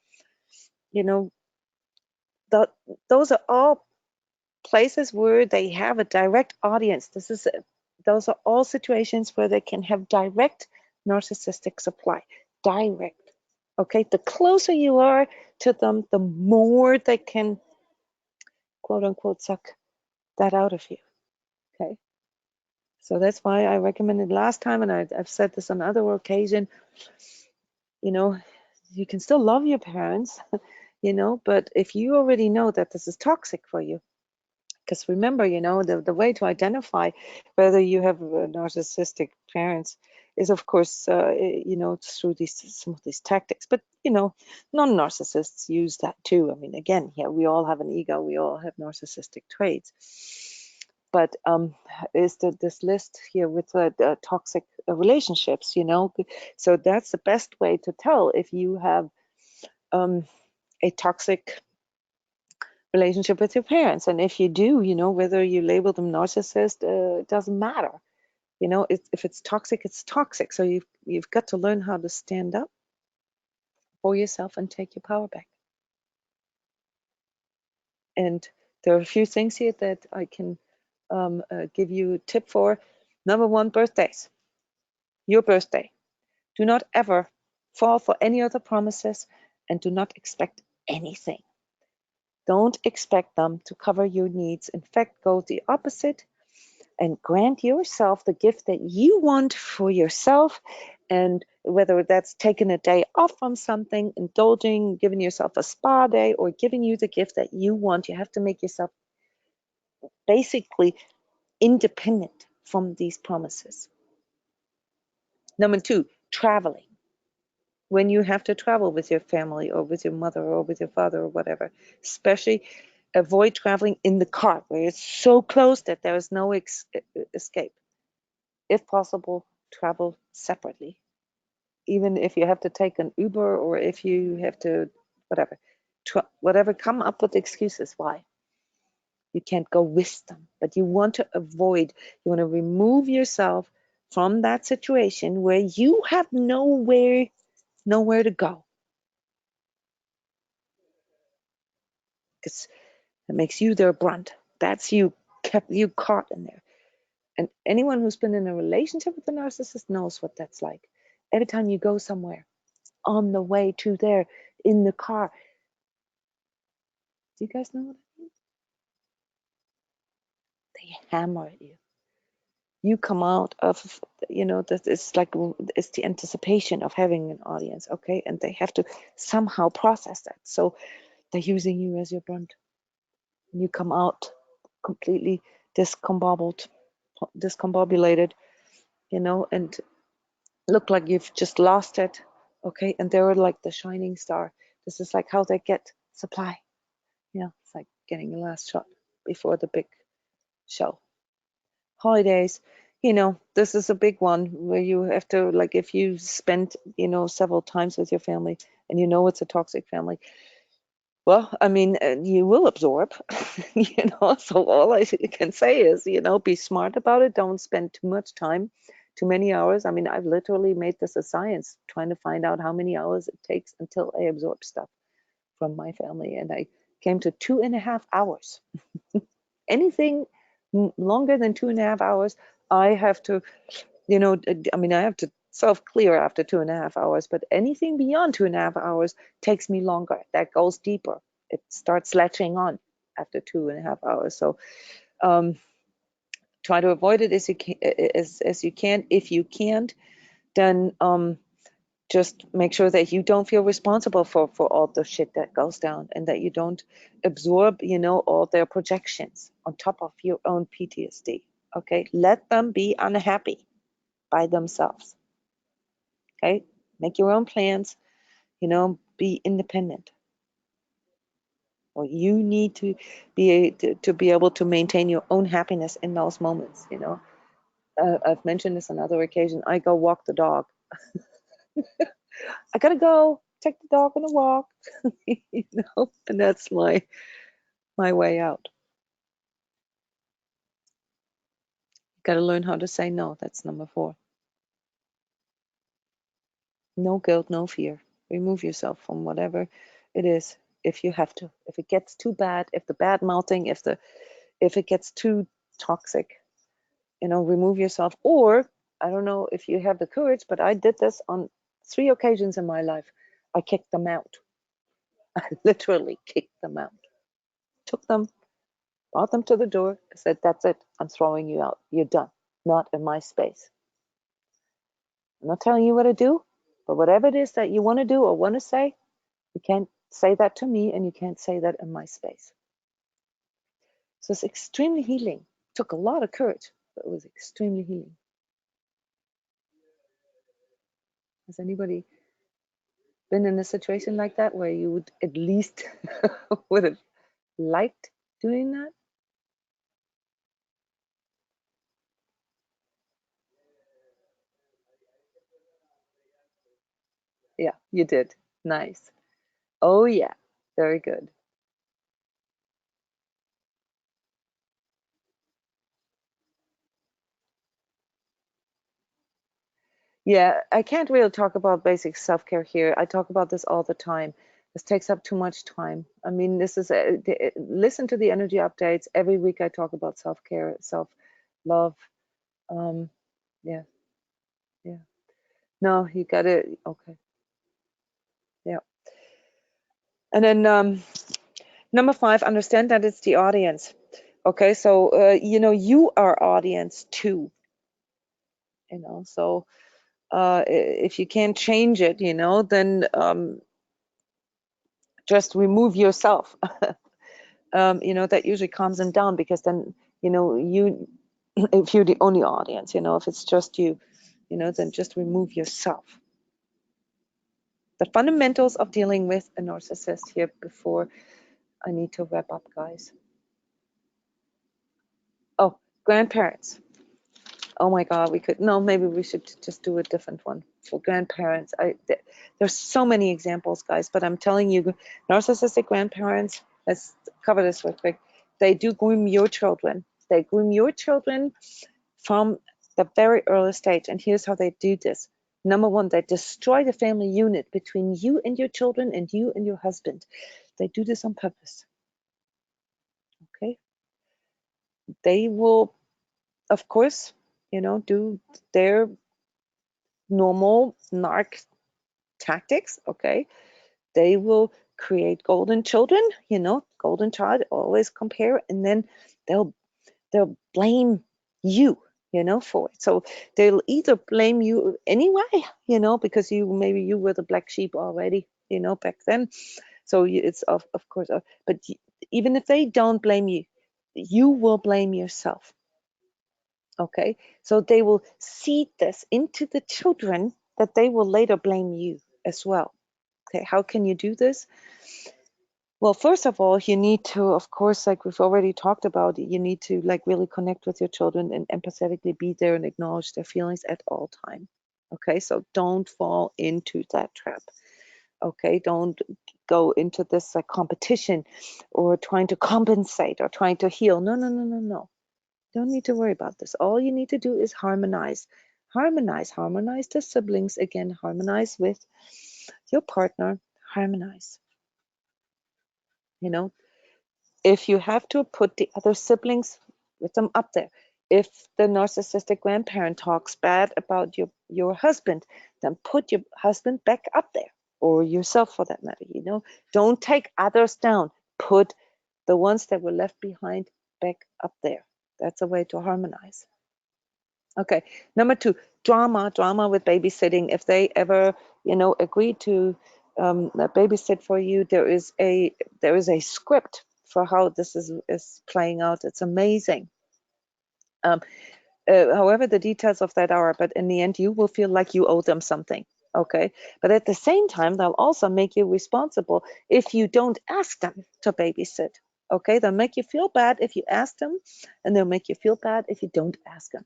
Those are all places where they have a direct audience. Those are all situations where they can have direct narcissistic supply. Direct. Okay, the closer you are to them, the more they can, quote unquote, suck that out of you. Okay, so that's why I recommended last time, and I've said this on other occasion. You can still love your parents, but if you already know that this is toxic for you, because remember, the way to identify whether you have narcissistic parents is, of course, through some of these tactics. But non-narcissists use that too. I mean, again, yeah, we all have an ego. We all have narcissistic traits. But is this list here with the toxic relationships? So that's the best way to tell if you have a toxic relationship with your parents. And if you do, whether you label them narcissist, it doesn't matter. If it's toxic, it's toxic. So you've got to learn how to stand up for yourself and take your power back. And there are a few things here that I can give you a tip for. Number one, birthdays. Your birthday. Do not ever fall for any other promises, and do not expect anything. Don't expect them to cover your needs. In fact, go the opposite and grant yourself the gift that you want for yourself. And whether that's taking a day off from something, indulging, giving yourself a spa day, or giving you the gift that you want, you have to make yourself basically independent from these promises. Number two, traveling. When you have to travel with your family or with your mother or with your father or whatever, especially avoid traveling in the car where it's so close that there is no escape. If possible, travel separately. Even if you have to take an Uber or if you have to, whatever, come up with excuses why. You can't go with them, but you want to avoid, you want to remove yourself from that situation where you have nowhere to go. It makes you their brunt. That's you caught in there. And anyone who's been in a relationship with a narcissist knows what that's like. Every time you go somewhere, on the way to there, in the car, do you guys know what I mean? They hammer at you. You come out of, it's like, it's the anticipation of having an audience, okay? And they have to somehow process that. So they're using you as your brunt. And you come out completely discombobulated, and look like you've just lost it, okay? And they're like the shining star. This is like how they get supply. It's like getting your last shot before the big show. Holidays, this is a big one where you have to, like, if you spend, several times with your family and it's a toxic family, well, I mean, you will absorb, so all I can say is, be smart about it. Don't spend too much time, too many hours. I mean, I've literally made this a science, trying to find out how many hours it takes until I absorb stuff from my family. And I came to 2.5 hours. Anything longer than 2.5 hours, I have to, I have to self-clear after 2.5 hours, but anything beyond 2.5 hours takes me longer. That goes deeper. It starts latching on after 2.5 hours. So try to avoid it as you can. If you can't, then just make sure that you don't feel responsible for all the shit that goes down, and that you don't absorb, all their projections on top of your own PTSD. Okay, let them be unhappy by themselves. Okay, make your own plans, be independent. Or you need to be able to maintain your own happiness in those moments. I've mentioned this on other occasions. I go walk the dog. I gotta go take the dog on a walk, and that's my way out. Gotta learn how to say no. That's number 4. No guilt, no fear. Remove yourself from whatever it is, if you have to. If it gets too bad, if the bad mouthing, if it gets too toxic, remove yourself. Or I don't know if you have the courage, but I did this on 3 occasions in my life. I kicked them out. I literally kicked them out. Took them, brought them to the door. I said, that's it. I'm throwing you out. You're done. Not in my space. I'm not telling you what to do, but whatever it is that you want to do or want to say, you can't say that to me, and you can't say that in my space. So it's extremely healing. It took a lot of courage, but it was extremely healing. Has anybody been in a situation like that where you would at least would have liked doing that? Yeah, you did. Nice. Oh yeah. Very good. Yeah, I can't really talk about basic self-care here. I talk about this all the time. This takes up too much time. I mean, this is listen to the energy updates. Every week I talk about self-care, self-love. Um, yeah, yeah. No, you got it. Okay. Yeah. And then number 5, understand that it's the audience. Okay, so you know, you are audience too. You know, so if you can't change it, you know, then just remove yourself. You know, that usually calms them down, because then, you know, you, if you're the only audience, you know, if it's just you, you know, then just remove yourself. The fundamentals of dealing with a narcissist here before I need to wrap up, guys. Oh, grandparents. Oh my God, we could, no, maybe we should just do a different one for grandparents. There's so many examples, guys, but I'm telling you, narcissistic grandparents, let's cover this real quick. They do groom your children. They groom your children from the very early stage. And here's how they do this. Number 1, they destroy the family unit between you and your children and you and your husband. They do this on purpose. Okay? They will, of course, you know, do their normal narc tactics. Okay? They will create golden children, you know, golden child, always compare, and then they'll blame you, you know, for it. So they'll either blame you anyway, you know, because maybe you were the black sheep already, you know, back then. So it's of course, but even if they don't blame you, you will blame yourself. Okay, so they will seed this into the children, that they will later blame you as well. Okay, how can you do this? Well, first of all, you need to, of course, like we've already talked about, you need to like really connect with your children and empathetically be there and acknowledge their feelings at all time. Okay, so don't fall into that trap. Okay, don't go into this like competition or trying to compensate or trying to heal. No, no, no, no, no. Don't need to worry about this. All you need to do is harmonize. Harmonize the siblings again, harmonize with your partner, harmonize. You know, if you have to put the other siblings, with them up there. If the narcissistic grandparent talks bad about your husband, then put your husband back up there, or yourself for that matter. You know, don't take others down. Put the ones that were left behind back up there. That's a way to harmonize. Okay, number 2, drama with babysitting. If they ever, you know, agree to babysit for you, there is a script for how this is playing out. It's amazing. However, the details of that are, but in the end, you will feel like you owe them something. Okay, but at the same time, they'll also make you responsible if you don't ask them to babysit. Okay, they'll make you feel bad if you ask them, and they'll make you feel bad if you don't ask them.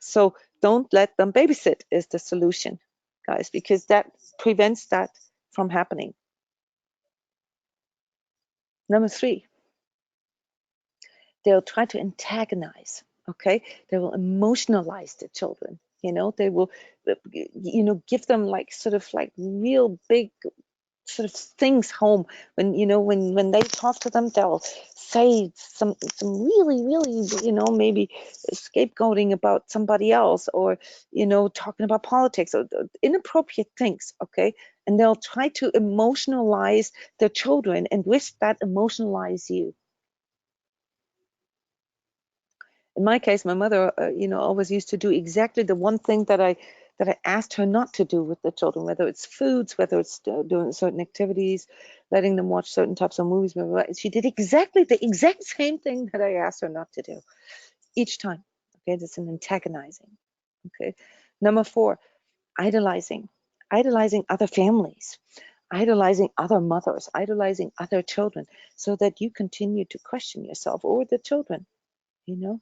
So don't let them babysit is the solution, guys, because that prevents that from happening. Number 3, they'll try to antagonize. Okay, they will emotionalize the children. You know, they will, you know, give them like sort of like real big sort of things home. When, you know, when they talk to them, they'll say some really, you know, maybe scapegoating about somebody else, or, you know, talking about politics, or inappropriate things. Okay, and they'll try to emotionalize their children, and with that emotionalize you. In my case, my mother, you know, always used to do exactly the one thing that I asked her not to do with the children, whether it's foods, whether it's doing certain activities, letting them watch certain types of movies. Blah, blah, blah. She did exactly the exact same thing that I asked her not to do each time. Okay, that's an antagonizing. Okay, number 4, idolizing other families, idolizing other mothers, idolizing other children, so that you continue to question yourself or the children. You know.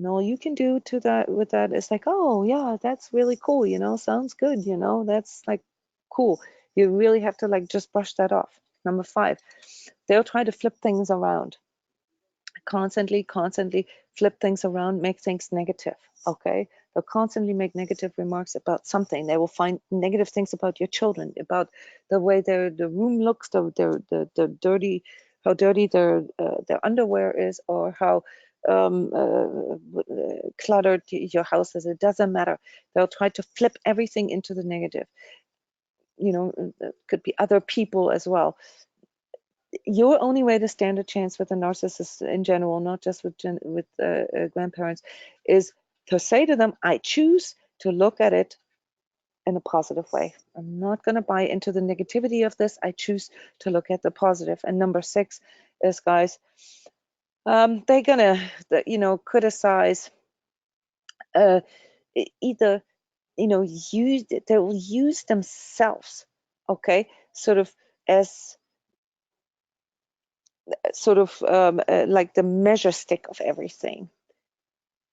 And all you can do to that with that is like, oh yeah, that's really cool, you know, sounds good, you know, that's like cool. You really have to like just brush that off. Number 5, they'll try to flip things around. Constantly flip things around, make things negative. Okay, they'll constantly make negative remarks about something. They will find negative things about your children, about the way the room looks, the dirty, how dirty their underwear is, or how cluttered your house is. It doesn't matter. They'll try to flip everything into the negative. You know, it could be other people as well. Your only way to stand a chance with a narcissist in general, not just with grandparents, is to say to them, I choose to look at it in a positive way. I'm not going to buy into the negativity of this. I choose to look at the positive. And number 6 is, guys, they're going to, criticize, either, they will use themselves, okay, sort of as like the measure stick of everything.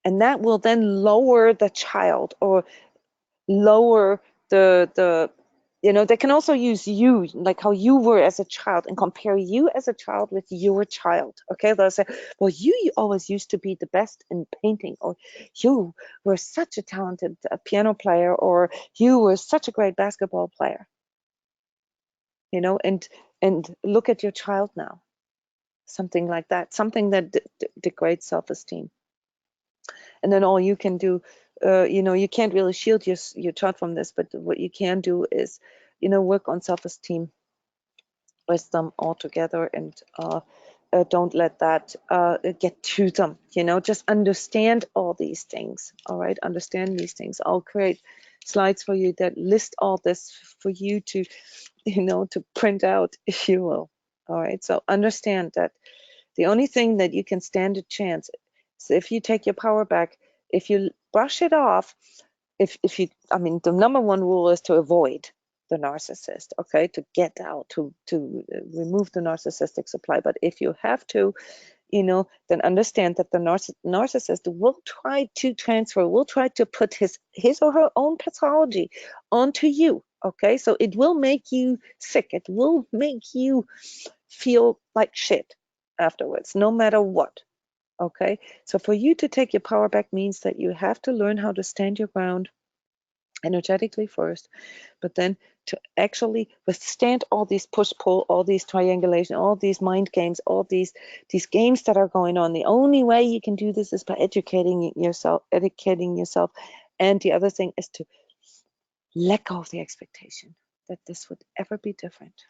And that will then lower the child, or lower the they can also use you, like how you were as a child, and compare you as a child with your child. Okay, they'll say, well, you always used to be the best in painting, or you were such a talented piano player, or you were such a great basketball player. And look at your child now. Something like that, something that degrades self-esteem. And then all you can do, you can't really shield your child from this, but what you can do is, work on self-esteem with them all together, and don't let that get to them. Just understand all these things. All right, understand these things. I'll create slides for you that list all this for you to, to print out, if you will. All right, so understand that the only thing that you can stand a chance is if you take your power back, if you brush it off, if you, the number 1 rule is to avoid the narcissist, okay, to get out, to remove the narcissistic supply. But if you have to, then understand that the narcissist will try to transfer, will try to put his or her own pathology onto you, okay? So it will make you sick. It will make you feel like shit afterwards, no matter what. Okay, so for you to take your power back means that you have to learn how to stand your ground energetically first, but then to actually withstand all these push-pull, all these triangulation, all these mind games, all these games that are going on. The only way you can do this is by educating yourself. And the other thing is to let go of the expectation that this would ever be different.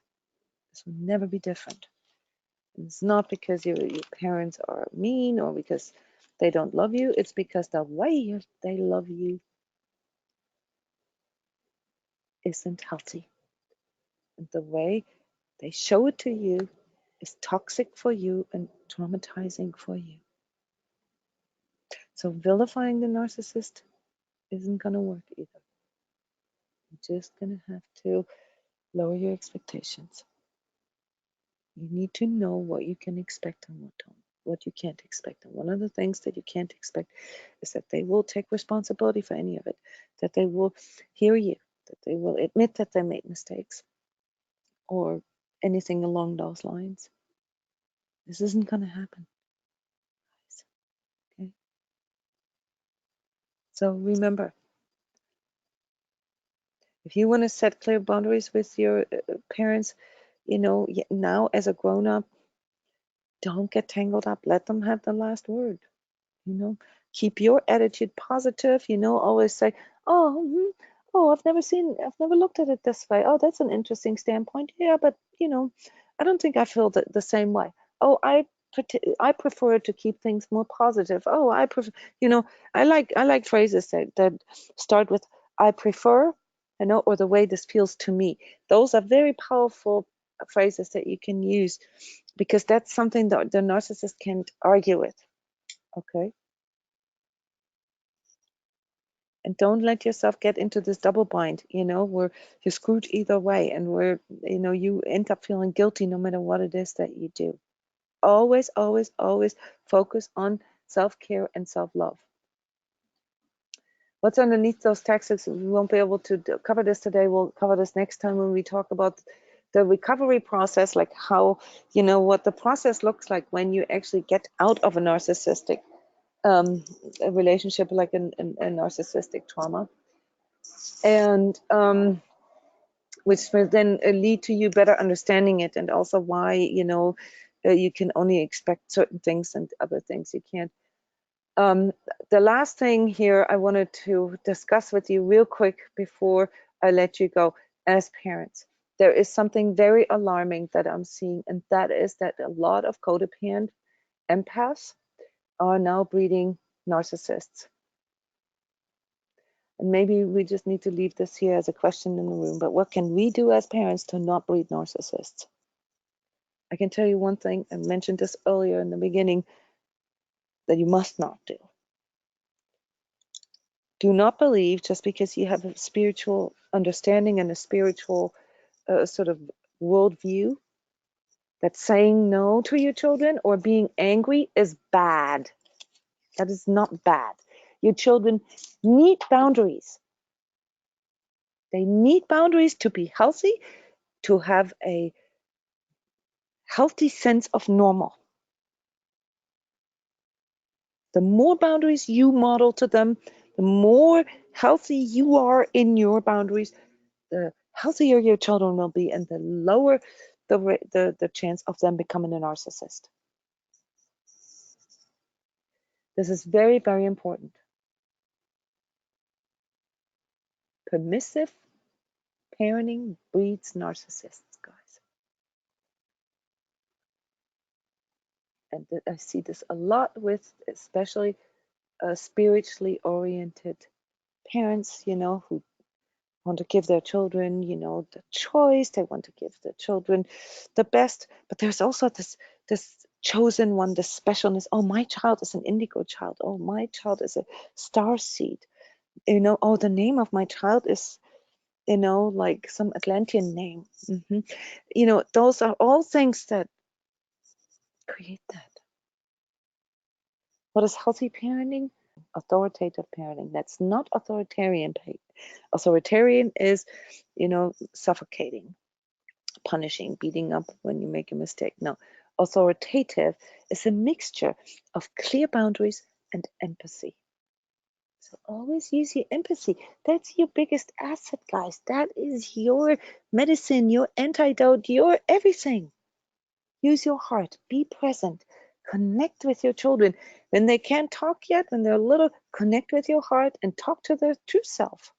This will never be different. It's not because your parents are mean or because they don't love you. It's because the way they love you isn't healthy. And the way they show it to you is toxic for you and traumatizing for you. So vilifying the narcissist isn't going to work either. You're just going to have to lower your expectations. You need to know what you can expect and what you can't expect. And one of the things that you can't expect is that they will take responsibility for any of it, that they will hear you, that they will admit that they made mistakes, or anything along those lines. This isn't going to happen. Okay? So remember, if you want to set clear boundaries with your parents, now as a grown-up, don't get tangled up. Let them have the last word. Keep your attitude positive. Always say, oh, I've never looked at it this way. Oh, that's an interesting standpoint. Yeah, but I don't think I feel the same way. Oh, I prefer to keep things more positive. Oh, I prefer, I like phrases that start with I prefer, or the way this feels to me. Those are very powerful phrases that you can use, because that's something that the narcissist can't argue with. Okay. And don't let yourself get into this double bind, where you're screwed either way, and where, you end up feeling guilty no matter what it is that you do. Always, always, always focus on self-care and self-love. What's underneath those texts? We won't be able to cover this today. We'll cover this next time when we talk about the recovery process, like how, you know, what the process looks like when you actually get out of a narcissistic a relationship, like a narcissistic trauma, and which will then lead to you better understanding it, and also why, you know, you can only expect certain things and other things you can't. The last thing here I wanted to discuss with you real quick before I let you go. As parents, there is something very alarming that I'm seeing, and that is that a lot of codependent empaths are now breeding narcissists. And maybe we just need to leave this here as a question in the room, but what can we do as parents to not breed narcissists? I can tell you one thing, I mentioned this earlier in the beginning, that you must not do. Do not believe just because you have a spiritual understanding and a spiritual sort of worldview that saying no to your children or being angry is bad. That is not bad. Your children need boundaries. They need boundaries to be healthy, to have a healthy sense of normal. The more boundaries you model to them, the more healthy you are in your boundaries, the healthier your children will be, and the lower the chance of them becoming a narcissist. This is very, very important. Permissive parenting breeds narcissists, guys. And I see this a lot with especially spiritually oriented parents, you know, who want to give their children, you know, the choice. They want to give their children the best, but there's also this chosen one, this specialness. Oh, my child is an indigo child. Oh, my child is a star seed. You know, oh, the name of my child is, you know, like some Atlantean name. You know, those are all things that create that. What is healthy parenting? Authoritative parenting. That's not authoritarian. Authoritarian is, you know, suffocating, punishing, beating up when you make a mistake. No, authoritative is a mixture of clear boundaries and empathy. So always use your empathy. That's your biggest asset, guys. That is your medicine, your antidote, your everything. Use your heart. Be present. Connect with your children. When they can't talk yet, when they're little, connect with your heart and talk to their true self.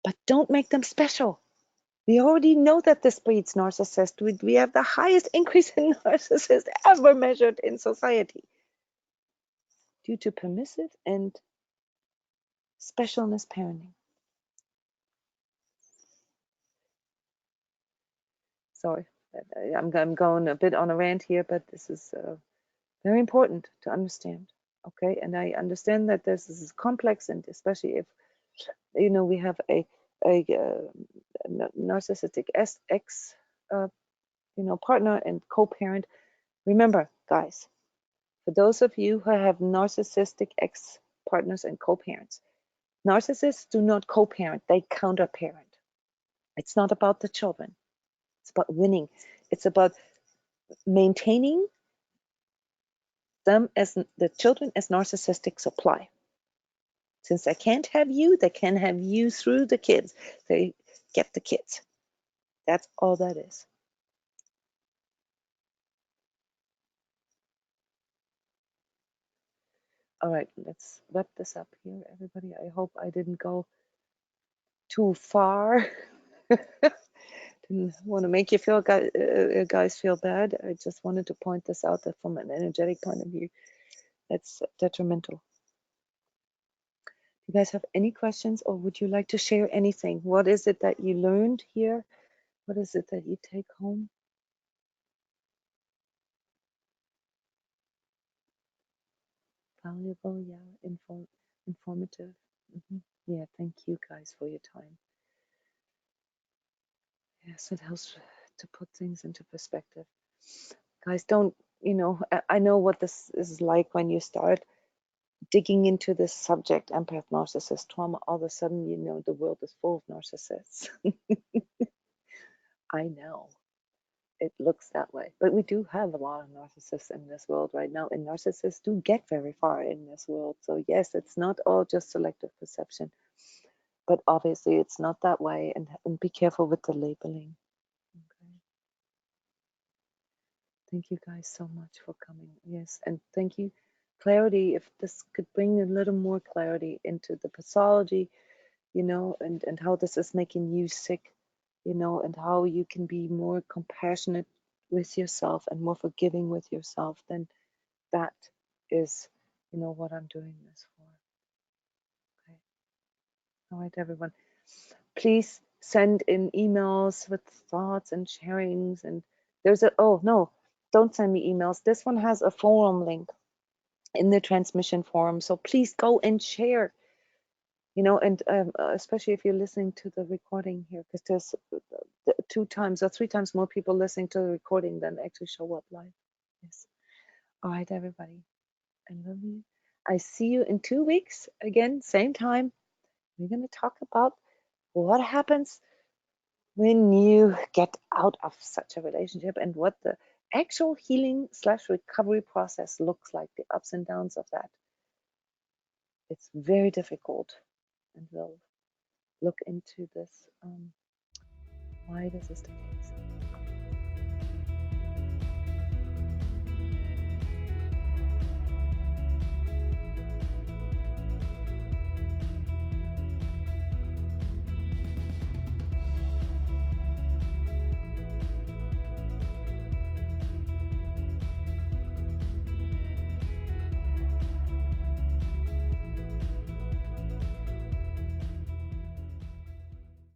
But don't make them special. We already know that this breeds narcissists. We have the highest increase in narcissists ever measured in society due to permissive and specialness parenting. Sorry, I'm going a bit on a rant here, but this is very important to understand. Okay, and I understand that this is complex, and especially if, you know, we have a narcissistic ex you know, partner and co-parent. Remember, guys, for those of you who have narcissistic ex partners and co-parents, narcissists do not co-parent, they counter-parent. It's not about the children. It's about winning. It's about maintaining them as the children as narcissistic supply. Since they can't have you, they can have you through the kids. They get the kids. That's all that is. All right, let's wrap this up here, everybody. I hope I didn't go too far. Didn't want to make you feel guys feel bad. I just wanted to point this out that from an energetic point of view, that's detrimental. You guys have any questions, or would you like to share anything? What is it that you learned here? What is it that you take home? Valuable, yeah, informative. Yeah, thank you guys for your time. Yes, it helps to put things into perspective. Guys, don't, you know, I know what this is like when you start digging into this subject, empath, narcissist, trauma, all of a sudden, you know, the world is full of narcissists. I know it looks that way, but we do have a lot of narcissists in this world right now, and narcissists do get very far in this world. So yes, it's not all just selective perception, but obviously it's not that way, and be careful with the labeling. Okay. Thank you guys so much for coming. Yes, and thank you, clarity. If this could bring a little more clarity into the pathology, you know, and how this is making you sick, you know, and how you can be more compassionate with yourself and more forgiving with yourself, then that is, you know, what I'm doing this for. Okay. All right, everyone. Please send in emails with thoughts and sharings. And there's a, oh no, don't send me emails. This one has a forum link in the transmission forum. So please go and share, you know, and especially if you're listening to the recording here, because there's 2 times or 3 times more people listening to the recording than actually show up live. Yes. All right, everybody. I love you. I see you in 2 weeks again, same time. We're going to talk about what happens when you get out of such a relationship and what the actual healing / recovery process looks like, the ups and downs of that. It's very difficult, and we'll look into this, why this is the case.